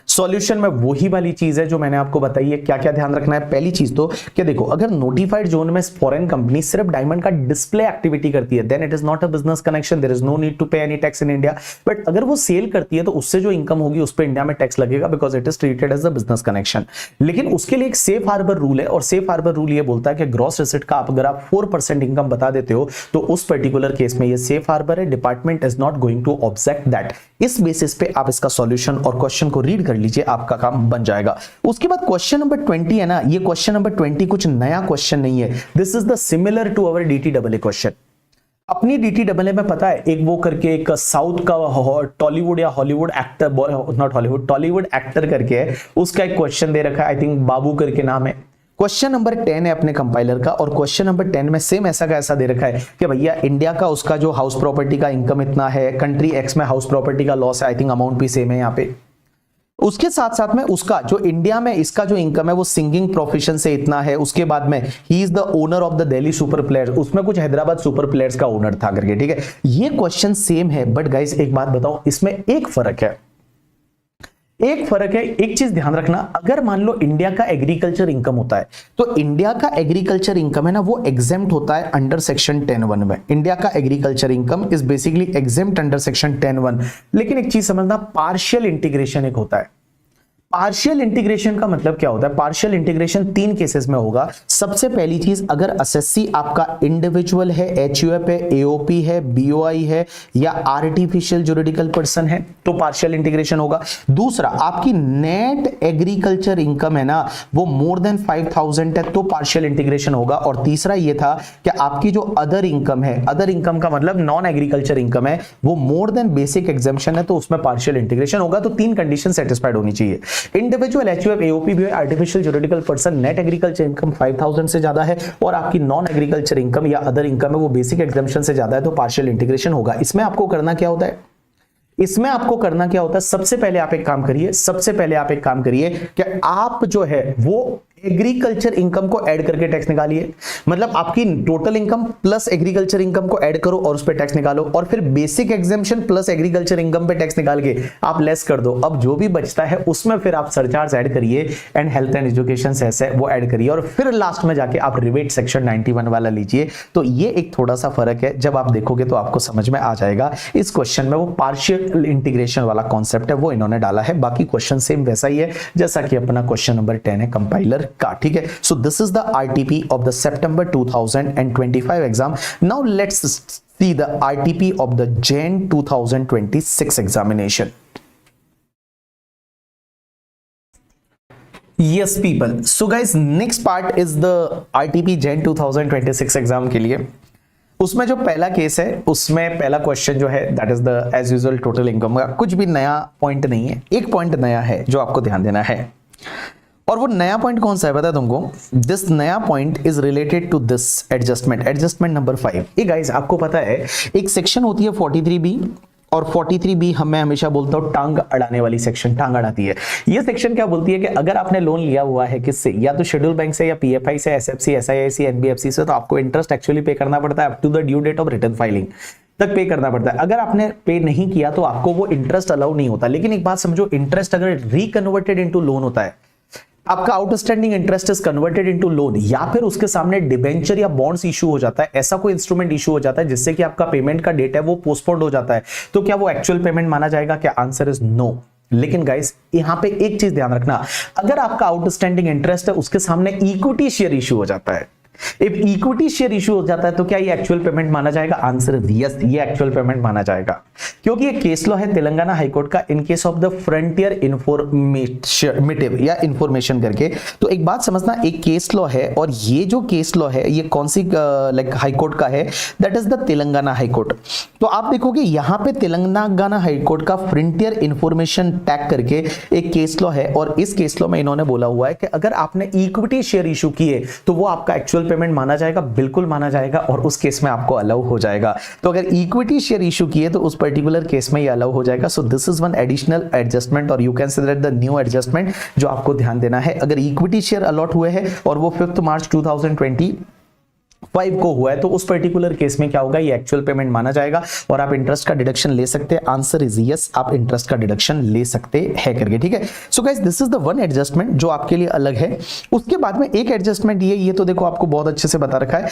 सॉल्यूशन में वही वाली चीज है जो मैंने आपको बताई है। क्या क्या ध्यान रखना है, पहली चीज तो क्या देखो, अगर नोटिफाइड जोन में फॉरेन कंपनी सिर्फ डायमंड का डिस्प्ले एक्टिविटी करती है then it is not a business connection, there is no need to pay any tax in India. But अगर वो सेल करती है तो उससे जो इनकम होगी उस पर इंडिया में टैक्स लगेगा, because it is treated as a business connection. लेकिन उसके लिए एक सेफ हार्बर रूल है, और सेफ हार्बर रूल ये बोलता है कि ग्रॉस रिसिट का अगर आप 4% इनकम बता देते हो तो उस पर्टिकुलर केस में ये सेफ हार्बर है, department is not going to object that. इस बेसिस पे आप इसका सॉल्यूशन और क्वेश्चन को रीड कर लीजिए, आपका काम बन जाएगा। उसके बाद क्वेश्चन नंबर 20 है ना, ये क्वेश्चन नंबर 20 कुछ नया क्वेश्चन नहीं है। This is the similar to our DTAA question. अपनी DTAA में पता है एक वो करके एक साउथ का टॉलीवुड या Hollywood actor, not Hollywood, Tollywood actor करके है, उसका एक क्वेश्चन दे रखा है, आई थिंक बाबू करके नाम है। क्वेश्चन नंबर 10 है अपने कंपाइलर का, और क्वेश्चन नंबर 10 में सेम ऐसा का ऐसा दे रखा है कि भैया इंडिया का उसका जो हाउस प्रॉपर्टी का इनकम इतना है, कंट्री एक्स में हाउस प्रॉपर्टी का लॉस है, आई थिंक अमाउंट भी सेम है यहाँ पे। उसके साथ साथ में उसका जो इंडिया में इसका जो इनकम है वो सिंगिंग प्रोफेशन से इतना है, उसके बाद में he is the owner of the Delhi super players, उसमें कुछ हैदराबाद सुपर प्लेयर्स का ओनर था करके, ठीक है। ये क्वेश्चन सेम है, बट गाइस एक बात बताओ, इसमें एक फर्क है, एक चीज ध्यान रखना। अगर मान लो इंडिया का एग्रीकल्चर इनकम होता है तो इंडिया का एग्रीकल्चर इनकम है ना वो एग्जेम्प्ट होता है अंडर सेक्शन 10(1) में। इंडिया का agriculture income is basically exempt under section 10(1). लेकिन एक चीज समझना, पार्शियल इंटीग्रेशन एक होता है। पार्शियल इंटीग्रेशन का मतलब क्या होता है? पार्शियल इंटीग्रेशन 3 केसेस में होगा। सबसे पहली चीज, अगर एसएससी आपका इंडिविजुअल है, एचयूएफ है, एओपी है, बीओआई है या आर्टिफिशियल जुरिडिकल पर्सन है तो पार्शियल इंटीग्रेशन होगा। दूसरा, आपकी नेट एग्रीकल्चर इनकम है ना वो मोर देन 5000 है तो पार्शियल इंटीग्रेशन होगा। और तीसरा ये था कि आपकी जो अदर इनकम है, अदर इनकम का मतलब नॉन एग्रीकल्चर इनकम है, वो मोर देन बेसिक एग्जेम्पशन है तो उसमें पार्शियल इंटीग्रेशन होगा। तो 3 कंडीशन सेटिस्फाइड होनी चाहिए। इंडिविजुअल एचयूएफ एओपी भी है, artificial juridical person, net agriculture income 5000 से ज्यादा है और आपकी नॉन एग्रीकल्चर इनकम या अदर इनकम है वो बेसिक एग्जम्पशन से ज्यादा है तो पार्शियल इंटीग्रेशन होगा। इसमें आपको करना क्या होता है, सबसे पहले आप एक काम करिए कि आप जो है वो एग्रीकल्चर इनकम को ऐड करके टैक्स निकालिए। मतलब आपकी total income plus agriculture income को ऐड करो और उस पर टैक्स निकालो, और फिर basic exemption plus agriculture income पे टैक्स निकाल के आप लेस कर दो। अब जो भी बचता है उसमें फिर आप सरचार्ज ऐड करिए and health and education cess है वो ऐड करिए, और फिर लास्ट में जाके आप रिबेट सेक्शन 91 वाला लीजिए। तो ये एक थोड़ा सा फर्क है, जब आप देखोगे तो आपको समझ में आ जाएगा। इस क्वेश्चन में वो पार्शियल इंटीग्रेशन वाला कॉन्सेप्ट है वो इन्होंने डाला है, बाकी क्वेश्चन सेम वैसा ही है जैसा कि अपना क्वेश्चन नंबर 10 है कंपाइलर का, ठीक है। सो this is the RTP of the September 2025 exam. Now let's see the RTP of the Jain 2026 examination. Yes people, so guys next part is the RTP Gen 2026 exam के लिए। उसमें जो पहला केस है उसमें पहला क्वेश्चन जो है that is the as usual total income का। कुछ भी नया पॉइंट नहीं है, एक पॉइंट नया है जो आपको ध्यान देना है, और वो नया पॉइंट कौन सा है पता है तुमको? दिस नया point is related to this adjustment number 5। ये गाइस आपको पता है एक सेक्शन होती है 43B, और 43B मैं हमेशा बोलता हूं टांग अड़ाने वाली सेक्शन, टांग अड़ाती है। ये सेक्शन क्या बोलती है कि अगर आपने लोन लिया हुआ है किससे, या तो शेड्यूल बैंक से या पीएफआई से, एसएफसी, एसआईआईसी, एनबीएफसी से, तो आपको इंटरेस्ट एक्चुअली पे करना पड़ता है up to the due date of return filing तक पे करना पड़ता है। अगर आपने पे नहीं किया तो आपको वो इंटरेस्ट अलाउ नहीं होता। लेकिन एक बात समझो, इंटरेस्ट अगर रिकन्वर्टेड इनटू लोन होता है, आपका outstanding interest is converted into loan, या फिर उसके सामने डिबेंचर या बॉन्ड्स इशू हो जाता है, ऐसा कोई इंस्ट्रूमेंट इशू हो जाता है जिससे कि आपका पेमेंट का डेट है वो पोस्टपोन्ड हो जाता है, तो क्या वो एक्चुअल पेमेंट माना जाएगा? क्या आंसर इज नो। लेकिन गाइस यहां पे एक चीज ध्यान रखना, अगर आपका आउटस्टैंडिंग इंटरेस्ट है उसके सामने इक्विटी शेयर इशू हो जाता है, इफ इक्विटी शेयर इशू हो जाता है तो क्या ये एक्चुअल पेमेंट माना जाएगा? आंसर इज यस, ये एक्चुअल पेमेंट माना जाएगा, क्योंकि ये केस लॉ है तेलंगाना हाईकोर्ट का in case of the frontier informative या इंफॉर्मेशन करके। तो एक बात समझना, एक केस लॉ है और ये जो केस लॉ है ये कौन सी लाइक हाईकोर्ट का है? That is the Telangana high court. तो आप देखोगे यहां पे तेलंगाना हाईकोर्ट का फ्रंटियर इंफॉर्मेशन टैग करके एक केस लॉ है, और इस केस लॉ में इन्होंने बोला हुआ है कि अगर आपने इक्विटी शेयर इशू किए तो वो आपका एक्चुअल पेमेंट माना जाएगा, बिल्कुल माना जाएगा, और उस केस में आपको अलाउ हो जाएगा। तो अगर इक्विटी शेयर इशू किए तो उस पर्टिकुलर केस में ये अलाउ हो जाएगा। So this is one additional adjustment, और you can consider the new adjustment जो आपको ध्यान देना है। अगर इक्विटी शेयर अलॉट हुए हैं और वो 5 मार्च 2025 को हुआ है तो उस पर्टिकुलर केस में क्या होगा? ये एक्चुअल पेमेंट माना जाएगा और आप इंटरेस्ट का डिडक्शन ले सकते हैं। आंसर इज यस, आप इंटरेस्ट का डिडक्शन ले सकते हैं करके, ठीक है। So guys this is the one adjustment जो आपके लिए अलग है। उसके बाद में एक एडजस्टमेंट ये तो देखो आपको बहुत अच्छे से बता रखा है।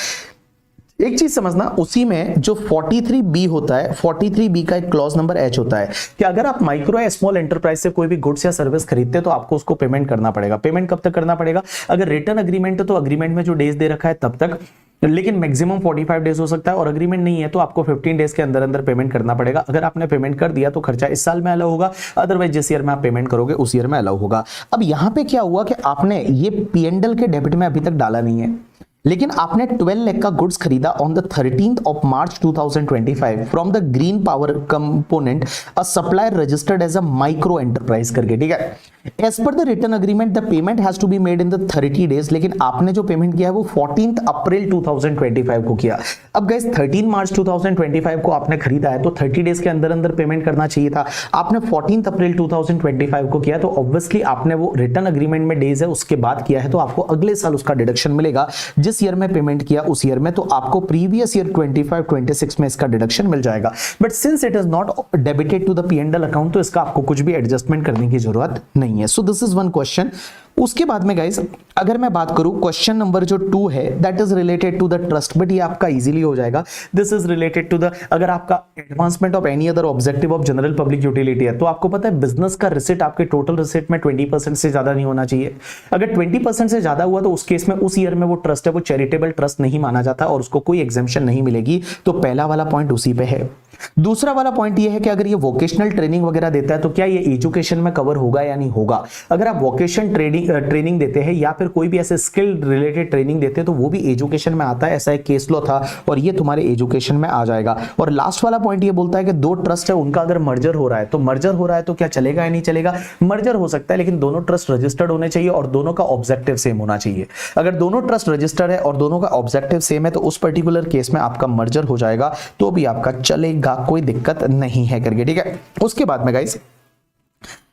एक चीज समझना, उसी में जो 43B होता है, 43B का एक क्लॉज नंबर H होता है कि अगर आप माइक्रो या स्मॉल एंटरप्राइज से कोई भी गुड्स या सर्विस खरीदते हैं तो आपको उसको पेमेंट करना पड़ेगा। पेमेंट कब तक करना पड़ेगा? अगर रिटर्न अग्रीमेंट है तो अग्रीमेंट में जो डेज दे रखा है तब तक, लेकिन मैक्सिमम 45 डेज हो सकता है, और अग्रीमेंट नहीं है तो आपको 15 डेज के अंदर अंदर पेमेंट करना पड़ेगा। अगर आपने पेमेंट कर दिया तो खर्चा इस साल में अलाउ होगा, अदरवाइज जिस ईयर में आप पेमेंट करोगे उस ईयर में अलाउ होगा। अब यहां पे क्या हुआ कि आपने ये P&L के डेबिट में अभी तक डाला नहीं है, लेकिन आपने 12 लाख का गुड्स खरीदा on the 13th of March 2025 from the green power component a supplier registered as a micro enterprise करके, ठीक है। As per the return agreement the payment has to be made in the 30 days, लेकिन आपने जो payment किया है वो 14 अप्रैल 2025 को किया। अब गाइस 13 मार्च 2025 को आपने खरीदा है तो 30 डेज के अंदर अंदर पेमेंट करना चाहिए था। आपने 14 अप्रैल 2025 को किया तो ऑब्वियसली आपने वो रिटर्न अग्रीमेंट में डेज है उसके बाद किया है, तो आपको अगले साल उसका डिडक्शन मिलेगा। जिस ईयर में पेमेंट किया उस ईयर में, तो आपको प्रीवियस ईयर 25-26 में इसका डिडक्शन मिल जाएगा। But since it is not debited to the P&L account तो इसका आपको कुछ भी एडजस्टमेंट करने की जरूरत नहीं है। सो दिस इज वन क्वेश्चन। उसके बाद में गाइस अगर मैं बात करूं क्वेश्चन नंबर जो 2 है that is related to the trust, but ये आपका इजीली हो जाएगा। This is related to the, अगर आपका advancement of any other objective of general public utility है तो आपको पता है बिजनेस का रिसिट आपके टोटल रिसिट में 20% से ज्यादा नहीं होना चाहिए। अगर 20% से ज्यादा हुआ तो उस केस में उस ईयर में वो ट्रस्ट है वो चैरिटेबल ट्रस्ट नहीं माना जाता और उसको कोई एग्जेम्पशन नहीं मिलेगी। तो पहला वाला पॉइंट उसी पे है। दूसरा वाला पॉइंट ये है कि अगर ये वोकेशनल ट्रेनिंग वगैरह देता है तो क्या ये एजुकेशन में कवर होगा या नहीं होगा। अगर आप वोकेशन ट्रेनिंग ट्रेनिंग देते हैं या फिर कोई भी ऐसे स्किल रिलेटेड ट्रेनिंग देते हैं तो वो भी एजुकेशन में आता है। ऐसा एक केस लॉ था और ये तुम्हारे एजुकेशन में आ जाएगा। और लास्ट वाला पॉइंट ये बोलता है कि दो ट्रस्ट है उनका अगर मर्जर हो रहा है तो मर्जर हो रहा है तो क्या चलेगा या नहीं चलेगा? मर्जर हो सकता है लेकिन दोनों ट्रस्ट रजिस्टर्ड होने चाहिए और दोनों का ऑब्जेक्टिव सेम होना चाहिए। अगर दोनों ट्रस्ट रजिस्टर्ड है और दोनों का ऑब्जेक्टिव सेम है तो उस पर्टिकुलर केस में आपका मर्जर हो जाएगा तो भी आपका चलेगा, कोई दिक्कत नहीं है करके, ठीक है। उसके बाद में guys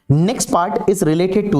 next part is related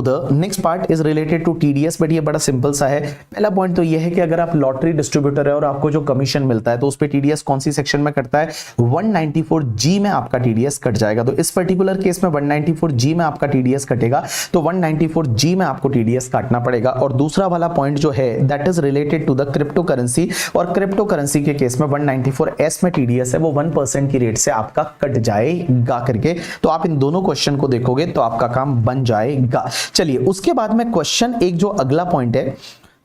to TDS, but ये बड़ा सिंपल सा है। पहला पॉइंट तो ये है कि अगर आप लॉटरी डिस्ट्रीब्यूटर है और आपको जो कमीशन मिलता है तो उस पे TDS कौन सी सेक्शन में कटता है? 194G में आपका TDS कट जाएगा। तो इस पर्टिकुलर केस में 194G में आपका TDS कटेगा तो 194G में आपको TDS काटना पड़ेगा। और दूसरा वाला पॉइंट जो है that is related to the crypto currency, और क्रिप्टो करेंसी के केस में 194S में TDS है वो 1% की रेट से आपका कट जाएगा करके। तो आप इन दोनों क्वेश्चन को देखोगे तो आपका काम बन जाएगा। चलिए उसके बाद में क्वेश्चन एक जो अगला पॉइंट है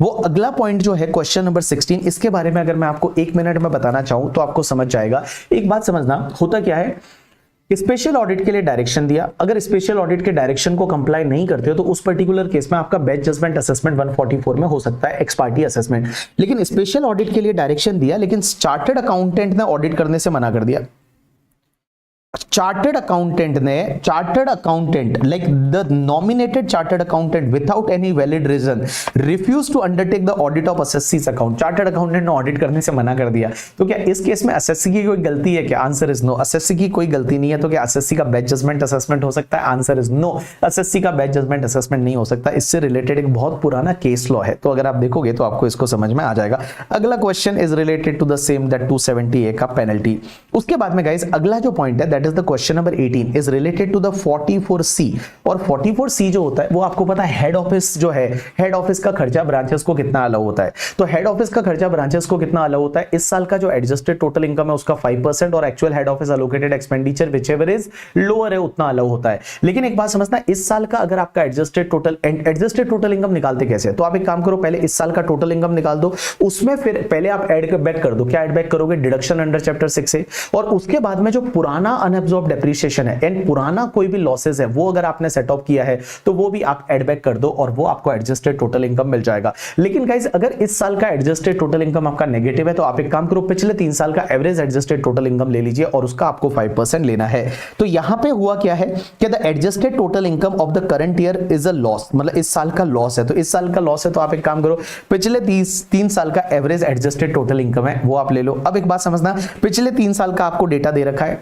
वो अगला पॉइंट जो है क्वेश्चन नंबर 16, इसके बारे में अगर मैं आपको 1 मिनट में बताना चाहूं तो आपको समझ जाएगा। एक बात समझना, होता क्या है, स्पेशल ऑडिट के लिए डायरेक्शन दिया, अगर स्पेशल ऑडिट के डायरेक्शन को कंप्लाई नहीं करते हो तो उस पर्टिकुलर केस में आपका बैच जजमेंट असेसमेंट 144 में हो सकता है, एक्स पार्टी असेसमेंट। लेकिन स्पेशल ऑडिट के लिए डायरेक्शन दिया लेकिन चार्टर्ड अकाउंटेंट ने ऑडिट करने से मना कर दिया। Chartered accountant like the nominated chartered accountant without any valid reason refuse to undertake the audit of एसएससीज अकाउंट। चार्टर्ड अकाउंटेंट ने ऑडिट करने से मना कर दिया। तो क्या इस केस में एसएससी की कोई गलती है क्या? आंसर इज नो, एसएससी की कोई गलती नहीं है। तो क्या एसएससी का बैच जजमेंट असेसमेंट हो सकता है? आंसर इज नो, एसएससी का बैच जजमेंट असेसमेंट नहीं हो सकता। इससे रिलेटेड एक बहुत पुराना केस लॉ है, तो अगर आप देखोगे तो आपको इसको समझ में आ जाएगा। अगला question is related to the same, that 270A का पेनल्टी। उसके बाद में गाइस अगला जो पॉइंट है that is the question number 18 is related to the 44C। और 44C जो होता है वो आपको पता है हेड ऑफिस जो है, हेड ऑफिस का खर्चा ब्रांचेस को कितना अलाउ होता है। तो हेड ऑफिस का खर्चा ब्रांचेस को कितना अलाउ होता है? इस साल का जो एडजस्टेड टोटल इनकम है उसका 5% और actual head office allocated expenditure whichever is lower है उतना अलाउ होता है। लेकिन एक बात समझना, इस साल का अगर आपका एडजस्टेड टोटल इनकम निकालते कैसे? तो आप एक काम करो, पहले इस साल का टोटल इनकम निकाल दो, उसमें फिर पहले आप ऐड बैक कर दो। क्या ऐड बैक करोगे? डिडक्शन अंडर चैप्टर 6 से, और उसके बाद में जो पुराना अनअब्सॉर्ब्ड डेप्रिसिएशन है एंड पुराना कोई भी लॉसेस है वो अगर आपने सेट ऑफ किया है तो वो भी आप ऐड बैक कर दो और वो आपको एडजस्टेड टोटल इनकम मिल जाएगा। लेकिन गाइस अगर इस साल का एडजस्टेड टोटल इनकम आपका नेगेटिव है तो आप एक काम करो, पिछले 3 साल का एवरेज एडजस्टेड टोटल इनकम ले लीजिए और उसका आपको 5% लेना है। तो यहां पे हुआ क्या है कि the adjusted total income of the current year is a loss, मतलब इस साल का लॉस है। तो इस साल का लॉस है तो आप एक काम करो, पिछले 3 साल का एवरेज एडजस्टेड टोटल इनकम है वो आप ले लो। अब एक बात समझना, पिछले 3 साल का आपको डेटा दे रखा है।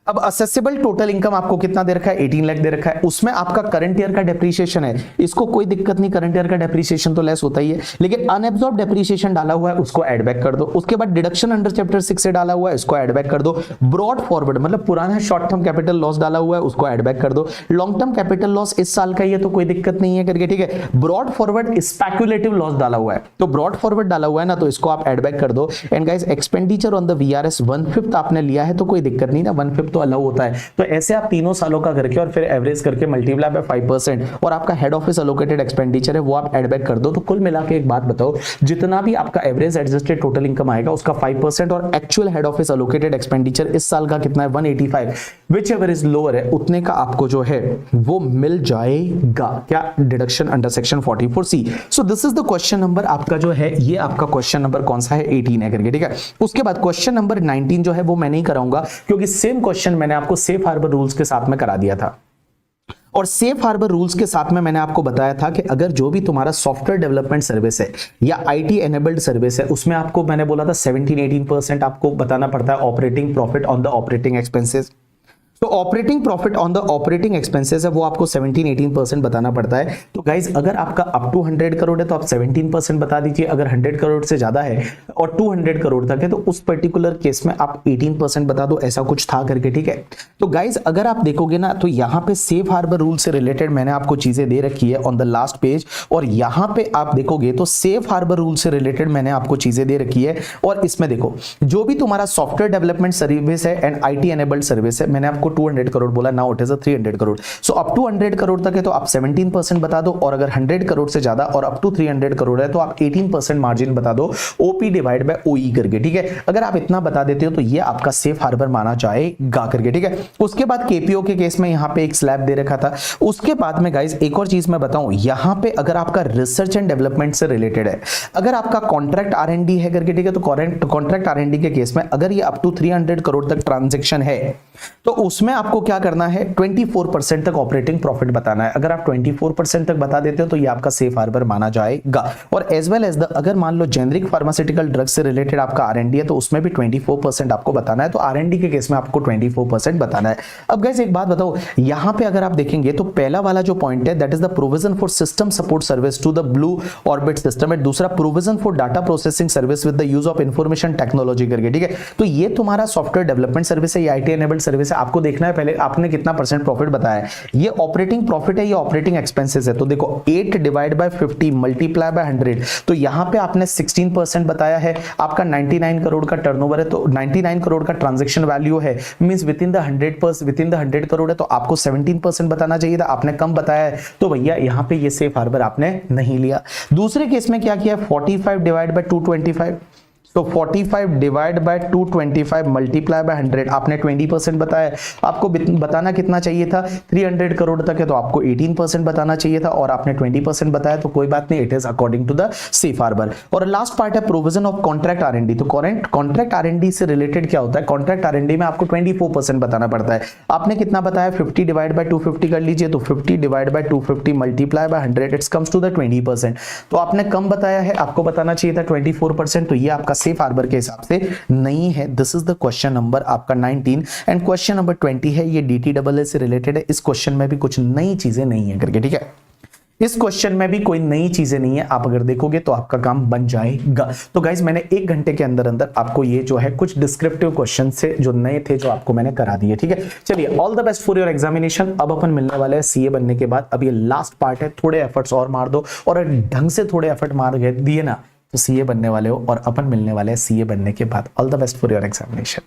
अब असेसेबल टोटल इनकम आपको कितना दे रखा है? 18 लाख दे रखा है। उसमें आपका करंट ईयर का डेप्रिसिएशन है, इसको कोई दिक्कत नहीं, करंट ईयर का डेप्रिसिएशन तो लेस होता ही है, लेकिन अनएब्सॉर्ब डेप्रिसिएशन डाला हुआ है उसको ऐड बैक कर दो। उसके बाद डिडक्शन अंडर चैप्टर 6 से डाला हुआ है इसको ऐड बैक कर दो। ब्रॉड फॉरवर्ड मतलब पुराना शॉर्ट टर्म कैपिटल लॉस डाला हुआ है उसको ऐड बैक कर दो। लॉन्ग टर्म कैपिटल लॉस इस साल का ही है तो कोई दिक्कत नहीं है करके, ठीक है। ब्रॉड फॉरवर्ड स्पेक्युलेटिव लॉस डाला हुआ है, तो ब्रॉड फॉरवर्ड डाला हुआ है ना, तो इसको आप ऐड बैक कर दो। And guys expenditure on the VRS 1/5 आपने लिया है तो कोई दिक्कत नहीं ना, 1/5 तो अलाउ होता है। तो ऐसे आप तीनों सालों का करके और फिर एवरेज करके मल्टीप्लाई बाय 5% और आपका हेड ऑफिस एलोकेटेड एक्सपेंडिचर है वो आप ऐड बैक कर दो। तो कुल मिला के एक बात बताओ, जितना भी आपका एवरेज एडजस्टेड टोटल इनकम आएगा उसका 5% और actual head office allocated expenditure इस साल का कितना है? 185, विच एवर इज लोअर है उतने का आपको जो है वो मिल जाएगा। क्या? Deduction under section 44C। So this is the question number आपका जो है, ये आपका क्वेश्चन नंबर कौन सा है? 18 है करके, ठीक है। उसके बाद क्वेश्चन नंबर 19 जो है वो मैं नहीं कराऊंगा क्योंकि सेम क्वेश्चन मैंने आपको सेफ हार्बर रूल्स के साथ में करा दिया था। और सेफ हार्बर रूल्स के साथ में मैंने आपको बताया था कि अगर जो भी तुम्हारा सॉफ्टवेयर डेवलपमेंट सर्विस है या आईटी एनेबल्ड सर्विस है उसमें आपको मैंने बोला था 17-18% आपको बताना पड़ता है operating profit on the operating expenses. तो operating profit on the operating expenses है वो आपको 17-18% बताना पड़ता है। तो गाइज अगर आपका अप टू 100 करोड़ है तो आप 17% बता दीजिए, अगर 100 करोड़ से ज्यादा है और 200 करोड़ तक है तो उस पर्टिकुलर केस में आप 18% बता दो, ऐसा कुछ था करके, ठीक है। तो गाइज अगर आप देखोगे ना तो यहाँ पे सेफ हार्बर रूल से रिलेटेड मैंने आपको चीजें दे रखी है ऑन द लास्ट पेज, और यहाँ पे आप देखोगे तो सेफ हार्बर रूल से रिलेटेड मैंने आपको चीजें दे रखी है। और इसमें देखो जो भी तुम्हारा सॉफ्टवेयर डेवलपमेंट सर्विस है एंड आईटी एनेबल्ड सर्विस है, मैंने आपको आपको 200 करोड़ बोला, now it is 300 crore. So up to 100 crore तक है तो आप 17% बता दो, और अगर 100 करोड़ से ज्यादा और अप टू 300 करोड़ है तो आप 18% मार्जिन बता दो, ओपी डिवाइड बाय ओई करके, ठीक है। अगर आप इतना बता देते हो तो ये आपका सेफ हार्बर माना जाएगा करके, ठीक है। उसके बाद केपीओ के केस में यहां पे एक स्लैब दे रखा था। उसके बाद में गाइस एक और चीज मैं बताऊं, यहां पे अगर आपका रिसर्च एंड डेवलपमेंट से रिलेटेड है, अगर आपका कॉन्ट्रैक्ट आरएनडी है करके, ठीक है, तो कॉन्ट्रैक्ट आरएनडी के केस में अगर ये अप टू 300 करोड़ तक ट्रांजैक्शन है तो उसमें आपको क्या करना है, 24% तक ऑपरेटिंग प्रॉफिट बताना है। अगर आप 24% तक बता देते हो तो ये आपका सेफ हार्बर माना जाएगा। और एज वेल एज द अगर मान लो जेनरिक फार्मास्यूटिकल ड्रग से रिलेटेड आपका आरएनडी है तो उसमें भी 24% आपको बताना है। तो आरएनडी के केस में आपको 24% बताना है। अब गाइस एक बात बताओ, यहां पे अगर आप देखेंगे तो पहला वाला जो पॉइंट है that is the provision for system support service to the blue orbit system है, दूसरा provision for data processing service with the use of information technology करके, ठीक है। तो ये तुम्हारा सॉफ्टवेयर डेवलपमेंट सर्विस है, ये आईटी एनेबल्ड सर्विस है। आपको देखना है पहले आपने कितना परसेंट प्रॉफिट बताया है। ये ऑपरेटिंग प्रॉफिट है, ये ऑपरेटिंग एक्सपेंसेस है। तो देखो 8 डिवाइड बाय 50 मल्टीप्लाई बाय 100, तो यहां पे आपने 16% बताया है। आपका 99 करोड़ का टर्नओवर है, तो 99 करोड़ का ट्रांजैक्शन वैल्यू है, means with in the 100 crore है, तो आपको 17% बताना चाहिए था, आपने कम बताया है। तो भैया यहां पे ये सेफ हार्बर आपने नहीं लिया। दूसरे केस में क्या किया, 45 डिवाइड बाय 225, तो 45 डिवाइड बाय 225 मल्टीप्लाई बाय 100, आपने 20% बताया। आपको बताना कितना चाहिए था, 300 करोड़ तक है तो आपको 18% बताना चाहिए था, और आपने 20% बताया, तो कोई बात नहीं, it is according to the safe harbour. और लास्ट पार्ट है प्रोविजन ऑफ कॉन्ट्रैक्ट आरएनडी। तो कॉन्ट्रैक्ट आरएनडी से रिलेटेड क्या होता है, कॉन्ट्रैक्ट आरएनडी में आपको 24% बताना पड़ता है। आपने कितना बताया, 50 डिवाइड बाय 250 कर लीजिए, तो 50 divide by 250 multiply by 100, it's comes to the 20%। तो आपने कम बताया है, आपको बताना चाहिए था 24%, तो ये आपका सेफ हार्बर के हिसाब से नहीं है। This is the question number आपका 19 एंड क्वेश्चन नंबर 20 है, ये डीटीडब्ल्यूए से रिलेटेड है। इस क्वेश्चन में भी कुछ नई चीजें नहीं है करके, ठीक है। इस क्वेश्चन में भी कोई नई चीजें नहीं है, आप अगर देखोगे तो आपका काम बन जाएगा। तो गाइज मैंने 1 घंटे के अंदर अंदर आपको ये जो है कुछ डिस्क्रिप्टिव क्वेश्चन से जो नए थे जो आपको मैंने करा दिए, ठीक है। चलिए all the best for your examination. अब अपन मिलने वाले हैं सीए बनने के बाद। अब ये लास्ट पार्ट है, थोड़े एफर्ट्स और मार दो, और ढंग से थोड़े एफर्ट मार दिए ना तो सीए बनने वाले हो, और अपन मिलने वाले हैं सीए बनने के बाद। All the best for your examination.